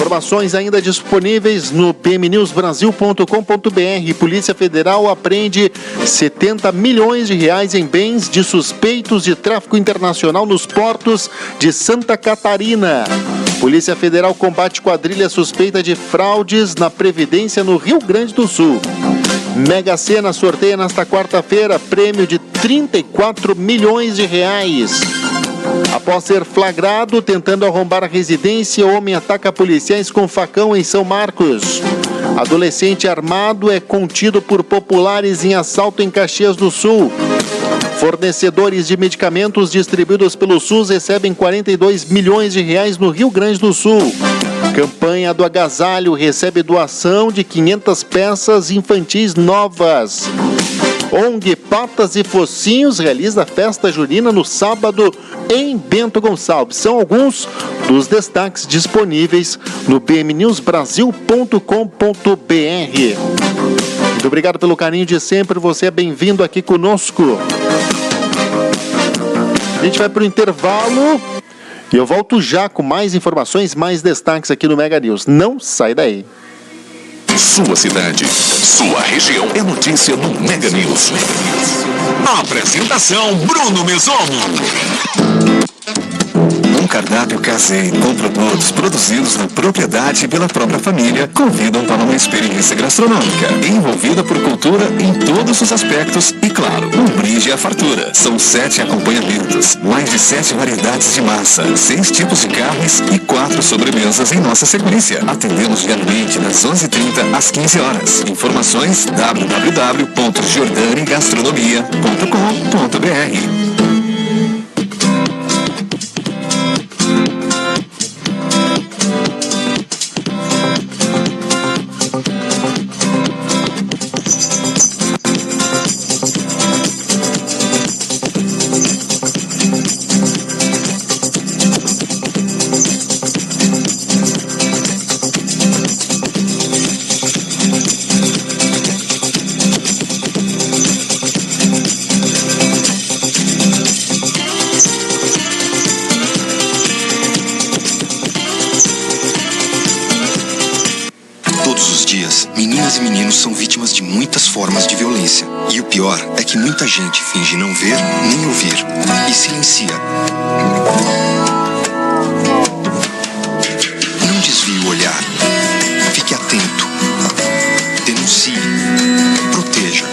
Informações ainda disponíveis no pmnewsbrasil.com.br. Polícia Federal apreende 70 milhões de reais em bens de suspeitos de tráfico internacional nos portos de Santa Catarina. Polícia Federal combate quadrilha suspeita de fraudes na Previdência no Rio Grande do Sul. Mega Sena sorteia nesta quarta-feira prêmio de 34 milhões de reais. Após ser flagrado tentando arrombar a residência, homem ataca policiais com facão em São Marcos. Adolescente armado é contido por populares em assalto em Caxias do Sul. Fornecedores de medicamentos distribuídos pelo SUS recebem 42 milhões de reais no Rio Grande do Sul. Campanha do Agasalho recebe doação de 500 peças infantis novas. ONG Patas e Focinhos realiza festa junina no sábado em Bento Gonçalves. São alguns dos destaques disponíveis no bmnewsbrasil.com.br. Muito obrigado pelo carinho de sempre. Você é bem-vindo aqui conosco. A gente vai para o intervalo e eu volto já com mais informações, mais destaques aqui no Mega News. Não sai daí. Sua cidade, sua região é notícia no Mega News. Apresentação Bruno Mesomo. Um cardápio caseiro com produtos produzidos na propriedade pela própria família convidam para uma experiência gastronômica envolvida por cultura em todos os aspectos e, claro, um brinde à fartura. São 7 acompanhamentos, mais de 7 variedades de massa, 6 tipos de carnes e 4 sobremesas em nossa sequência. Atendemos diariamente das 11h30 às 15 horas. Informações www.jordanigastronomia.com.br. São vítimas de muitas formas de violência. E o pior é que muita gente finge não ver nem ouvir e silencia. Não desvie o olhar. Fique atento. Denuncie. Proteja.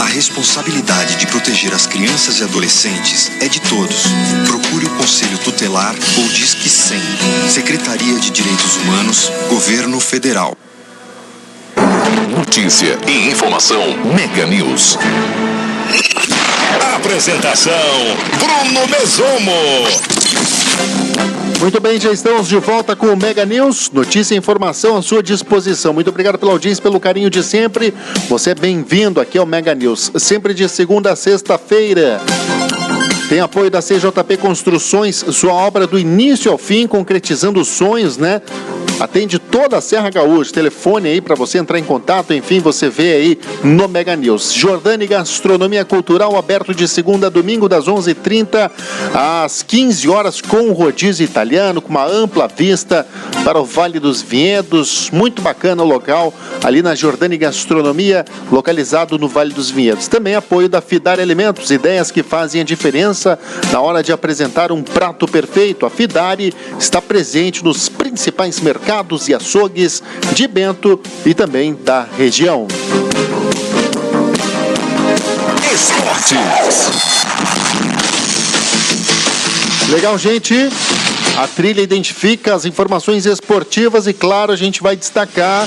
A responsabilidade de proteger as crianças e adolescentes é de todos. Procure o Conselho Tutelar ou Disque 100. Secretaria de Direitos Humanos, Governo Federal. Notícia e informação Mega News. Apresentação Bruno Mesomo. Muito bem, já estamos de volta com o Mega News. Notícia e informação à sua disposição. Muito obrigado pela audiência, pelo carinho de sempre. Você é bem-vindo aqui ao Mega News. Sempre de segunda a sexta-feira. Tem apoio da CJP Construções, sua obra do início ao fim, concretizando sonhos, né? Atende toda a Serra Gaúcha. Telefone aí para você entrar em contato. Enfim, você vê aí no Mega News. Jordani Gastronomia Cultural, aberto de segunda a domingo, das 11h30 às 15 horas, com rodízio italiano, com uma ampla vista para o Vale dos Vinhedos. Muito bacana o local, ali na Jordani Gastronomia, localizado no Vale dos Vinhedos. Também apoio da Fidari Alimentos, ideias que fazem a diferença na hora de apresentar um prato perfeito. A Fidari está presente nos principais mercados e açougues de Bento e também da região. Esportes. Legal, gente. A trilha identifica as informações esportivas e, claro, a gente vai destacar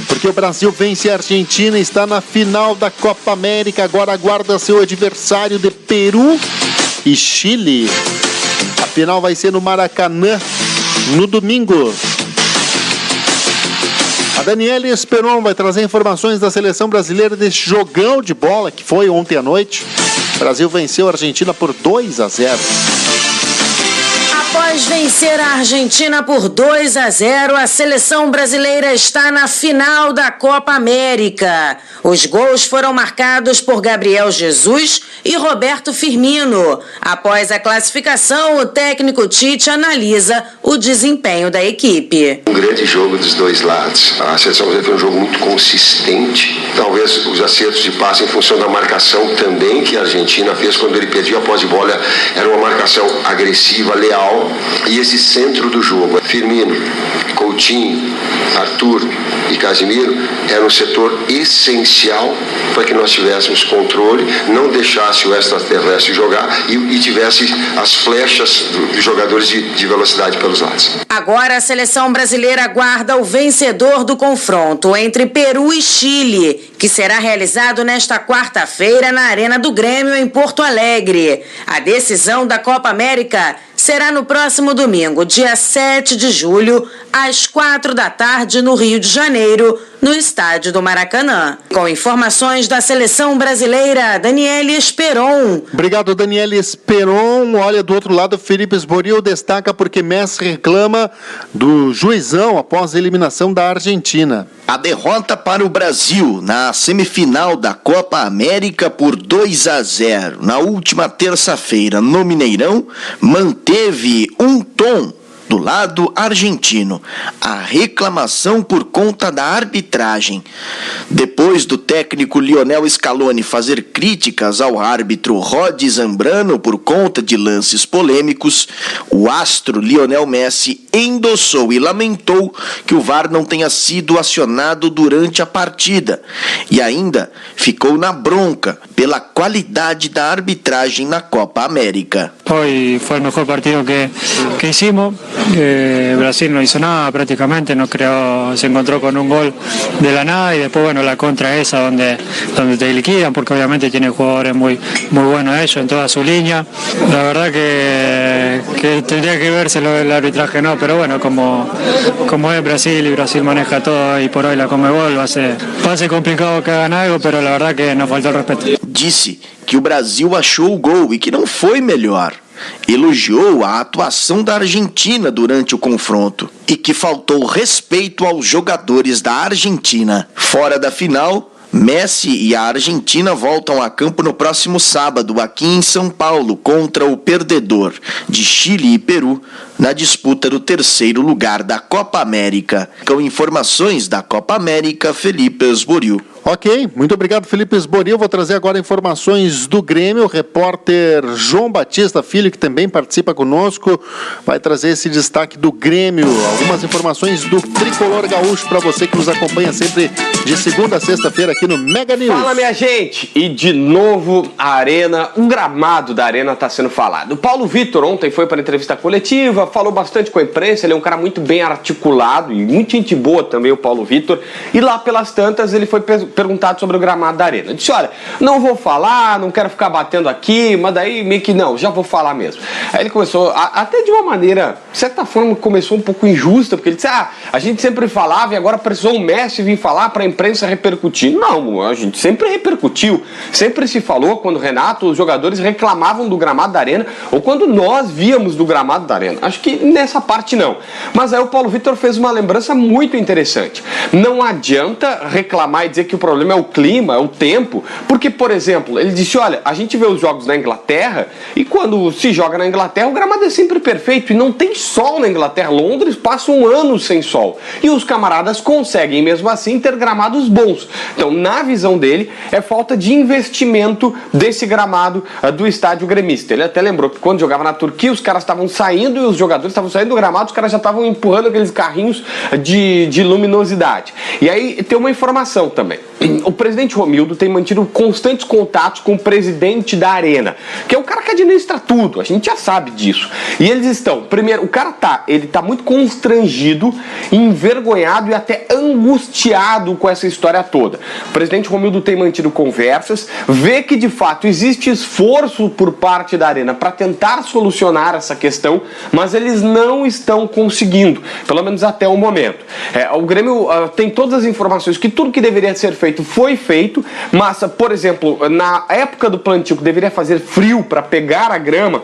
porque o Brasil vence a Argentina e está na final da Copa América. Agora aguarda seu adversário de Peru e Chile. A final vai ser no Maracanã no domingo. A Daniela Esperon vai trazer informações da seleção brasileira desse jogão de bola que foi ontem à noite. O Brasil venceu a Argentina por 2-0. Após vencer a Argentina por 2-0, a seleção brasileira está na final da Copa América. Os gols foram marcados por Gabriel Jesus e Roberto Firmino. Após a classificação, o técnico Tite analisa o desempenho da equipe. Um grande jogo dos dois lados. A seleção brasileira foi um jogo muito consistente. Talvez os acertos de passe em função da marcação também que a Argentina fez quando ele perdia a posse de bola. Era uma marcação agressiva, leal. E esse centro do jogo, Firmino, Coutinho, Arthur e Casemiro, era um setor essencial para que nós tivéssemos controle, não deixasse o extraterrestre jogar e tivesse as flechas dos jogadores de velocidade pelos lados. Agora a seleção brasileira aguarda o vencedor do confronto entre Peru e Chile, que será realizado nesta quarta-feira na Arena do Grêmio, em Porto Alegre. A decisão da Copa América será no próximo domingo, dia 7 de julho, às 16h, no Rio de Janeiro, no estádio do Maracanã. Com informações da seleção brasileira, Daniele Esperon. Obrigado, Daniele Esperon. Olha, do outro lado, Felipe Esboril destaca porque Messi reclama do juizão após a eliminação da Argentina. A derrota para o Brasil na semifinal da Copa América por 2-0 na última terça-feira no Mineirão manteve um tom do lado argentino, a reclamação por conta da arbitragem. Depois do técnico Lionel Scaloni fazer críticas ao árbitro Rod Zambrano por conta de lances polêmicos, o astro Lionel Messi endossou e lamentou que o VAR não tenha sido acionado durante a partida e ainda ficou na bronca pela qualidade da arbitragem na Copa América. Hoy fue el mejor partido que hicimos. Brasil no hizo nada prácticamente, se encontró con un gol de la nada y después bueno la contra esa donde te liquidan porque obviamente tiene jugadores muy buenos ellos en toda su línea. La verdad que tendría que verse el arbitraje, no, pero bueno, como es Brasil y Brasil maneja todo y por hoy la Conmebol va a ser complicado que hagan algo, pero la verdad que nos faltó el respeto. Disse que o Brasil achou o gol e que não foi melhor. Elogiou a atuação da Argentina durante o confronto e que faltou respeito aos jogadores da Argentina. Fora da final, Messi e a Argentina voltam a campo no próximo sábado, aqui em São Paulo, contra o perdedor de Chile e Peru, na disputa do terceiro lugar da Copa América. Com informações da Copa América, Felipe Esboril. Ok, muito obrigado, Felipe Esboril. Vou trazer agora informações do Grêmio. O repórter João Batista Filho, que também participa conosco, vai trazer esse destaque do Grêmio. Algumas informações do Tricolor Gaúcho para você que nos acompanha sempre de segunda a sexta-feira aqui no Mega News. Fala, minha gente! E de novo a Arena, o gramado da Arena está sendo falado. O Paulo Vitor ontem foi para a entrevista coletiva, falou bastante com a imprensa, ele é um cara muito bem articulado e muito gente boa também, o Paulo Vitor. E lá pelas tantas ele foi perguntado sobre o gramado da Arena. Eu disse, olha, não vou falar, não quero ficar batendo aqui, mas daí meio que não, já vou falar mesmo. Aí ele começou, até de uma maneira, de certa forma, começou um pouco injusta, porque ele disse, a gente sempre falava e agora precisou o Messi vir falar para a imprensa repercutir. Não, a gente sempre repercutiu, sempre se falou quando o Renato, os jogadores reclamavam do gramado da Arena, ou quando nós víamos do gramado da Arena. Acho que nessa parte não. Mas aí o Paulo Vitor fez uma lembrança muito interessante. Não adianta reclamar e dizer que o problema é o clima, é o tempo, porque, por exemplo, ele disse, olha, a gente vê os jogos na Inglaterra e quando se joga na Inglaterra o gramado é sempre perfeito e não tem sol na Inglaterra. Londres passa um ano sem sol e os camaradas conseguem mesmo assim ter gramados bons. Então, na visão dele, é falta de investimento desse gramado do estádio gremista. Ele até lembrou que quando jogava na Turquia os caras estavam saindo e os jogadores estavam saindo do gramado, os caras já estavam empurrando aqueles carrinhos de luminosidade. E aí tem uma informação também. O presidente Romildo tem mantido constantes contatos com o presidente da Arena, que é o cara que administra tudo, a gente já sabe disso. E eles estão, primeiro, o cara ele tá muito constrangido, envergonhado e até angustiado com essa história toda. O presidente Romildo tem mantido conversas, vê que de fato existe esforço por parte da Arena para tentar solucionar essa questão, mas eles não estão conseguindo, pelo menos até o momento. O Grêmio tem todas as informações que tudo que deveria ser feito feito, foi feito, mas, por exemplo, na época do plantio que deveria fazer frio para pegar a grama,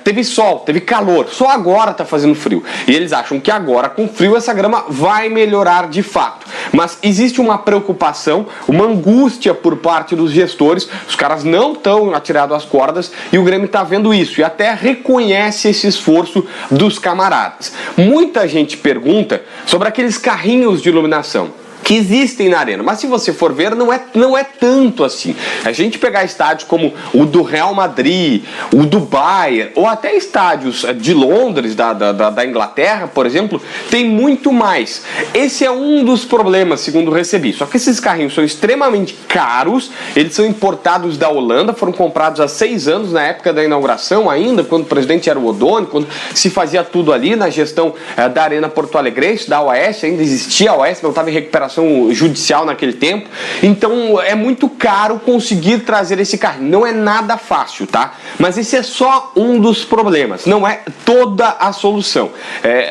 teve sol, teve calor, só agora está fazendo frio. E eles acham que agora, com frio, essa grama vai melhorar de fato. Mas existe uma preocupação, uma angústia por parte dos gestores, os caras não estão atirados às cordas e o Grêmio está vendo isso e até reconhece esse esforço dos camaradas. Muita gente pergunta sobre aqueles carrinhos de iluminação que existem na arena, mas se você for ver, não é tanto assim. A gente pegar estádios como o do Real Madrid, o do Bayern, ou até estádios de Londres, da Inglaterra, por exemplo, tem muito mais. Esse é um dos problemas, segundo recebi. Só que esses carrinhos são extremamente caros, eles são importados da Holanda, foram comprados há 6 anos, na época da inauguração ainda, quando o presidente era o Odoni, quando se fazia tudo ali na gestão da Arena Porto Alegrense, da OAS, ainda existia a OAS, não estava em recuperação judicial naquele tempo, então é muito caro conseguir trazer esse carrinho, não é nada fácil, tá? Mas esse é só um dos problemas, não é toda a solução.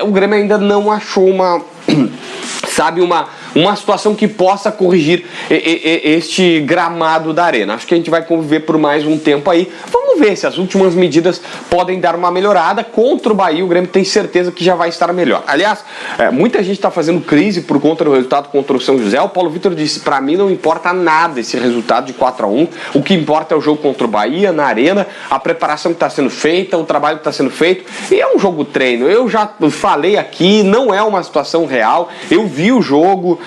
O Grêmio ainda não achou uma situação que possa corrigir este gramado da arena. Acho que a gente vai conviver por mais um tempo aí. Vamos ver se as últimas medidas podem dar uma melhorada. Contra o Bahia, o Grêmio tem certeza que já vai estar melhor. Aliás, muita gente está fazendo crise por conta do resultado contra o São José. O Paulo Vitor disse, para mim não importa nada esse resultado de 4-1. O que importa é o jogo contra o Bahia, na arena, a preparação que está sendo feita, o trabalho que está sendo feito. E é um jogo treino. Eu já falei aqui, não é uma situação real. Eu vi o jogo.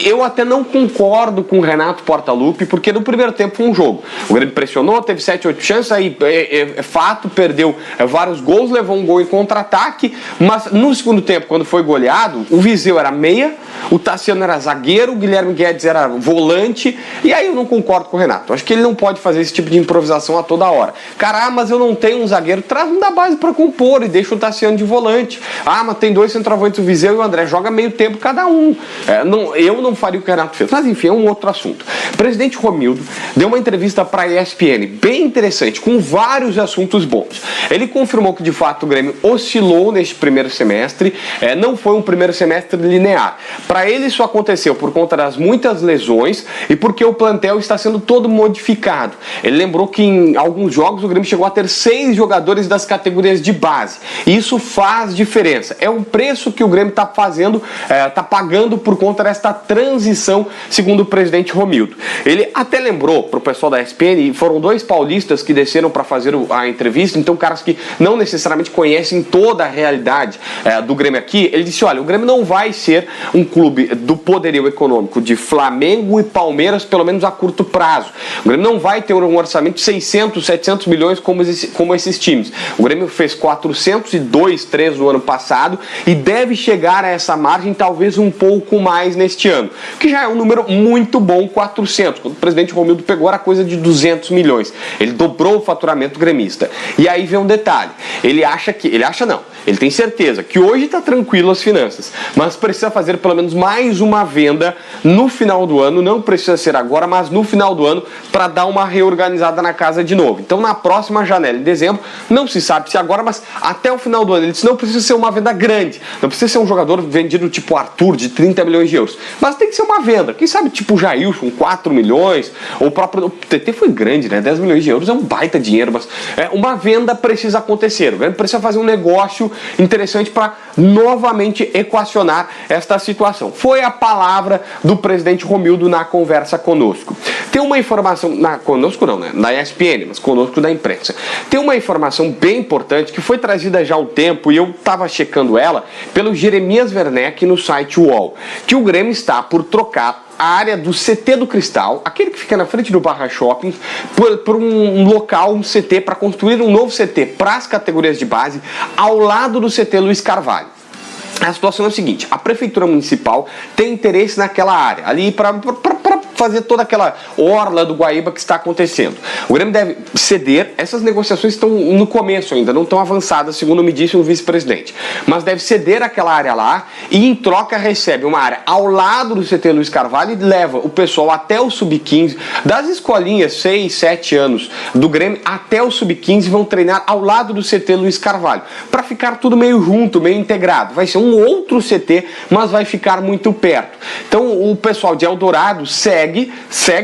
Eu até não concordo com o Renato Portaluppi, porque no primeiro tempo foi um jogo. O Grêmio pressionou, teve 7, 8 chances, aí é fato, perdeu vários gols, levou um gol em contra-ataque, mas no segundo tempo, quando foi goleado, o Viseu era meia, o Tassiano era zagueiro, o Guilherme Guedes era volante, e aí eu não concordo com o Renato. Acho que ele não pode fazer esse tipo de improvisação a toda hora. Cara, mas eu não tenho um zagueiro, traz um da base para compor e deixa o Tassiano de volante. Mas tem 2 centroavantes, o Viseu e o André, joga meio tempo cada um. Eu não faria o que o Renato fez, mas enfim, é um outro assunto. O presidente Romildo deu uma entrevista para a ESPN, bem interessante, com vários assuntos bons. Ele confirmou que de fato o Grêmio oscilou neste primeiro semestre, não foi um primeiro semestre linear. Para ele isso aconteceu por conta das muitas lesões e porque o plantel está sendo todo modificado. Ele lembrou que em alguns jogos o Grêmio chegou a ter 6 jogadores das categorias de base. E isso faz diferença. É um preço que o Grêmio está fazendo, está pagando por conta desta transição, segundo o presidente Romildo. Ele até lembrou para o pessoal da ESPN, foram 2 paulistas que desceram para fazer a entrevista, então caras que não necessariamente conhecem toda a realidade do Grêmio aqui. Ele disse, olha, o Grêmio não vai ser um clube do poderio econômico de Flamengo e Palmeiras, pelo menos a curto prazo. O Grêmio não vai ter um orçamento de 600, 700 milhões como esses times. O Grêmio fez 402, 3 no ano passado e deve chegar a essa margem talvez um pouco mais neste ano, que já é um número muito bom, 400. Quando o presidente Romildo pegou era coisa de 200 milhões. Ele dobrou o faturamento gremista. E aí vem um detalhe. Ele tem certeza que hoje está tranquilo as finanças, mas precisa fazer pelo menos mais uma venda no final do ano, não precisa ser agora, mas no final do ano, para dar uma reorganizada na casa de novo. Então na próxima janela, em dezembro, não se sabe se agora, mas até o final do ano. Ele disse, não precisa ser uma venda grande, não precisa ser um jogador vendido tipo Arthur, de 30 milhões de euros, mas tem que ser uma venda, quem sabe tipo o Jailson, 4 milhões, ou o próprio, o TT foi grande, né, 10 milhões de euros é um baita dinheiro, mas uma venda precisa acontecer, o Grêmio precisa fazer um negócio interessante para novamente equacionar esta situação. Foi a palavra do presidente Romildo na conversa conosco. Tem uma informação, conosco não, né, na ESPN, mas conosco da imprensa. Tem uma informação bem importante que foi trazida já há um tempo e eu estava checando ela pelo Jeremias Werneck no site UOL, que o Grêmio está por trocar a área do CT do Cristal, aquele que fica na frente do Barra Shopping, por um local, um CT, para construir um novo CT para as categorias de base, ao lado do CT Luiz Carvalho. A situação é a seguinte, a Prefeitura Municipal tem interesse naquela área, ali para fazer toda aquela orla do Guaíba que está acontecendo. O Grêmio deve ceder, essas negociações estão no começo ainda, não estão avançadas, segundo me disse um vice-presidente, mas deve ceder aquela área lá e em troca recebe uma área ao lado do CT Luiz Carvalho e leva o pessoal até o Sub-15, das escolinhas 6, 7 anos do Grêmio até o Sub-15 vão treinar ao lado do CT Luiz Carvalho, para ficar tudo meio junto, meio integrado. Vai ser um outro CT, mas vai ficar muito perto. Então o pessoal de Eldorado segue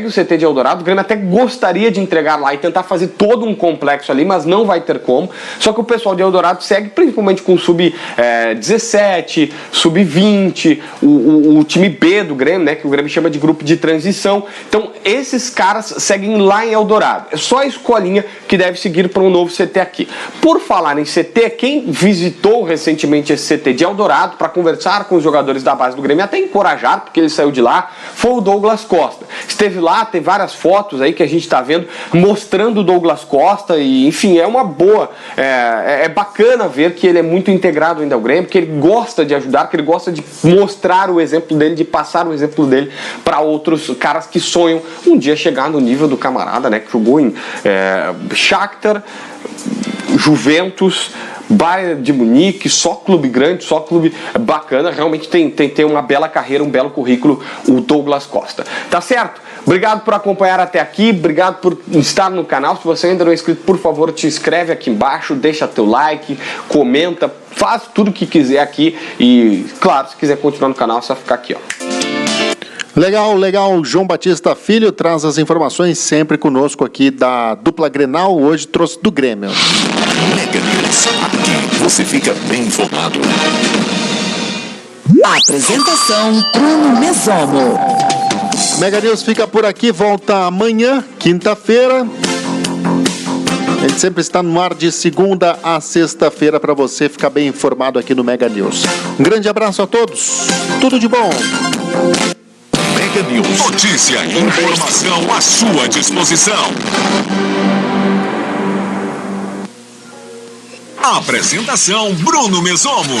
o CT de Eldorado. O Grêmio até gostaria de entregar lá e tentar fazer todo um complexo ali, mas não vai ter como. Só que o pessoal de Eldorado segue principalmente com o Sub-17, Sub-20, o time B do Grêmio, né, que o Grêmio chama de grupo de transição. Então esses caras seguem lá em Eldorado. É só a escolinha que deve seguir para um novo CT aqui. Por falar em CT, quem visitou recentemente esse CT de Eldorado para conversar com os jogadores da base do Grêmio, até encorajar, porque ele saiu de lá, foi o Douglas Costa. Esteve lá, tem várias fotos aí que a gente está vendo mostrando o Douglas Costa e, enfim, é uma boa, é bacana ver que ele é muito integrado ainda ao Grêmio, que ele gosta de ajudar, que ele gosta de mostrar o exemplo dele, de passar o exemplo dele para outros caras que sonham um dia chegar no nível do camarada, né, que jogou em Shakhtar, Juventus, Bayern de Munique, só clube grande, só clube bacana, realmente tem uma bela carreira, um belo currículo, o Douglas Costa. Tá certo? Obrigado por acompanhar até aqui, obrigado por estar no canal. Se você ainda não é inscrito, por favor, te inscreve aqui embaixo, deixa teu like, comenta, faz tudo o que quiser aqui e, claro, se quiser continuar no canal, é só ficar aqui, ó. Legal. João Batista Filho traz as informações sempre conosco aqui da dupla Grenal. Hoje trouxe do Grêmio. Mega News. Aqui você fica bem informado. Apresentação Bruno Mesomo. Mega News fica por aqui, volta amanhã, quinta-feira. A gente sempre está no ar de segunda a sexta-feira para você ficar bem informado aqui no Mega News. Um grande abraço a todos. Tudo de bom. Mega News. Notícia e informação à sua disposição. Apresentação Bruno Mesomo.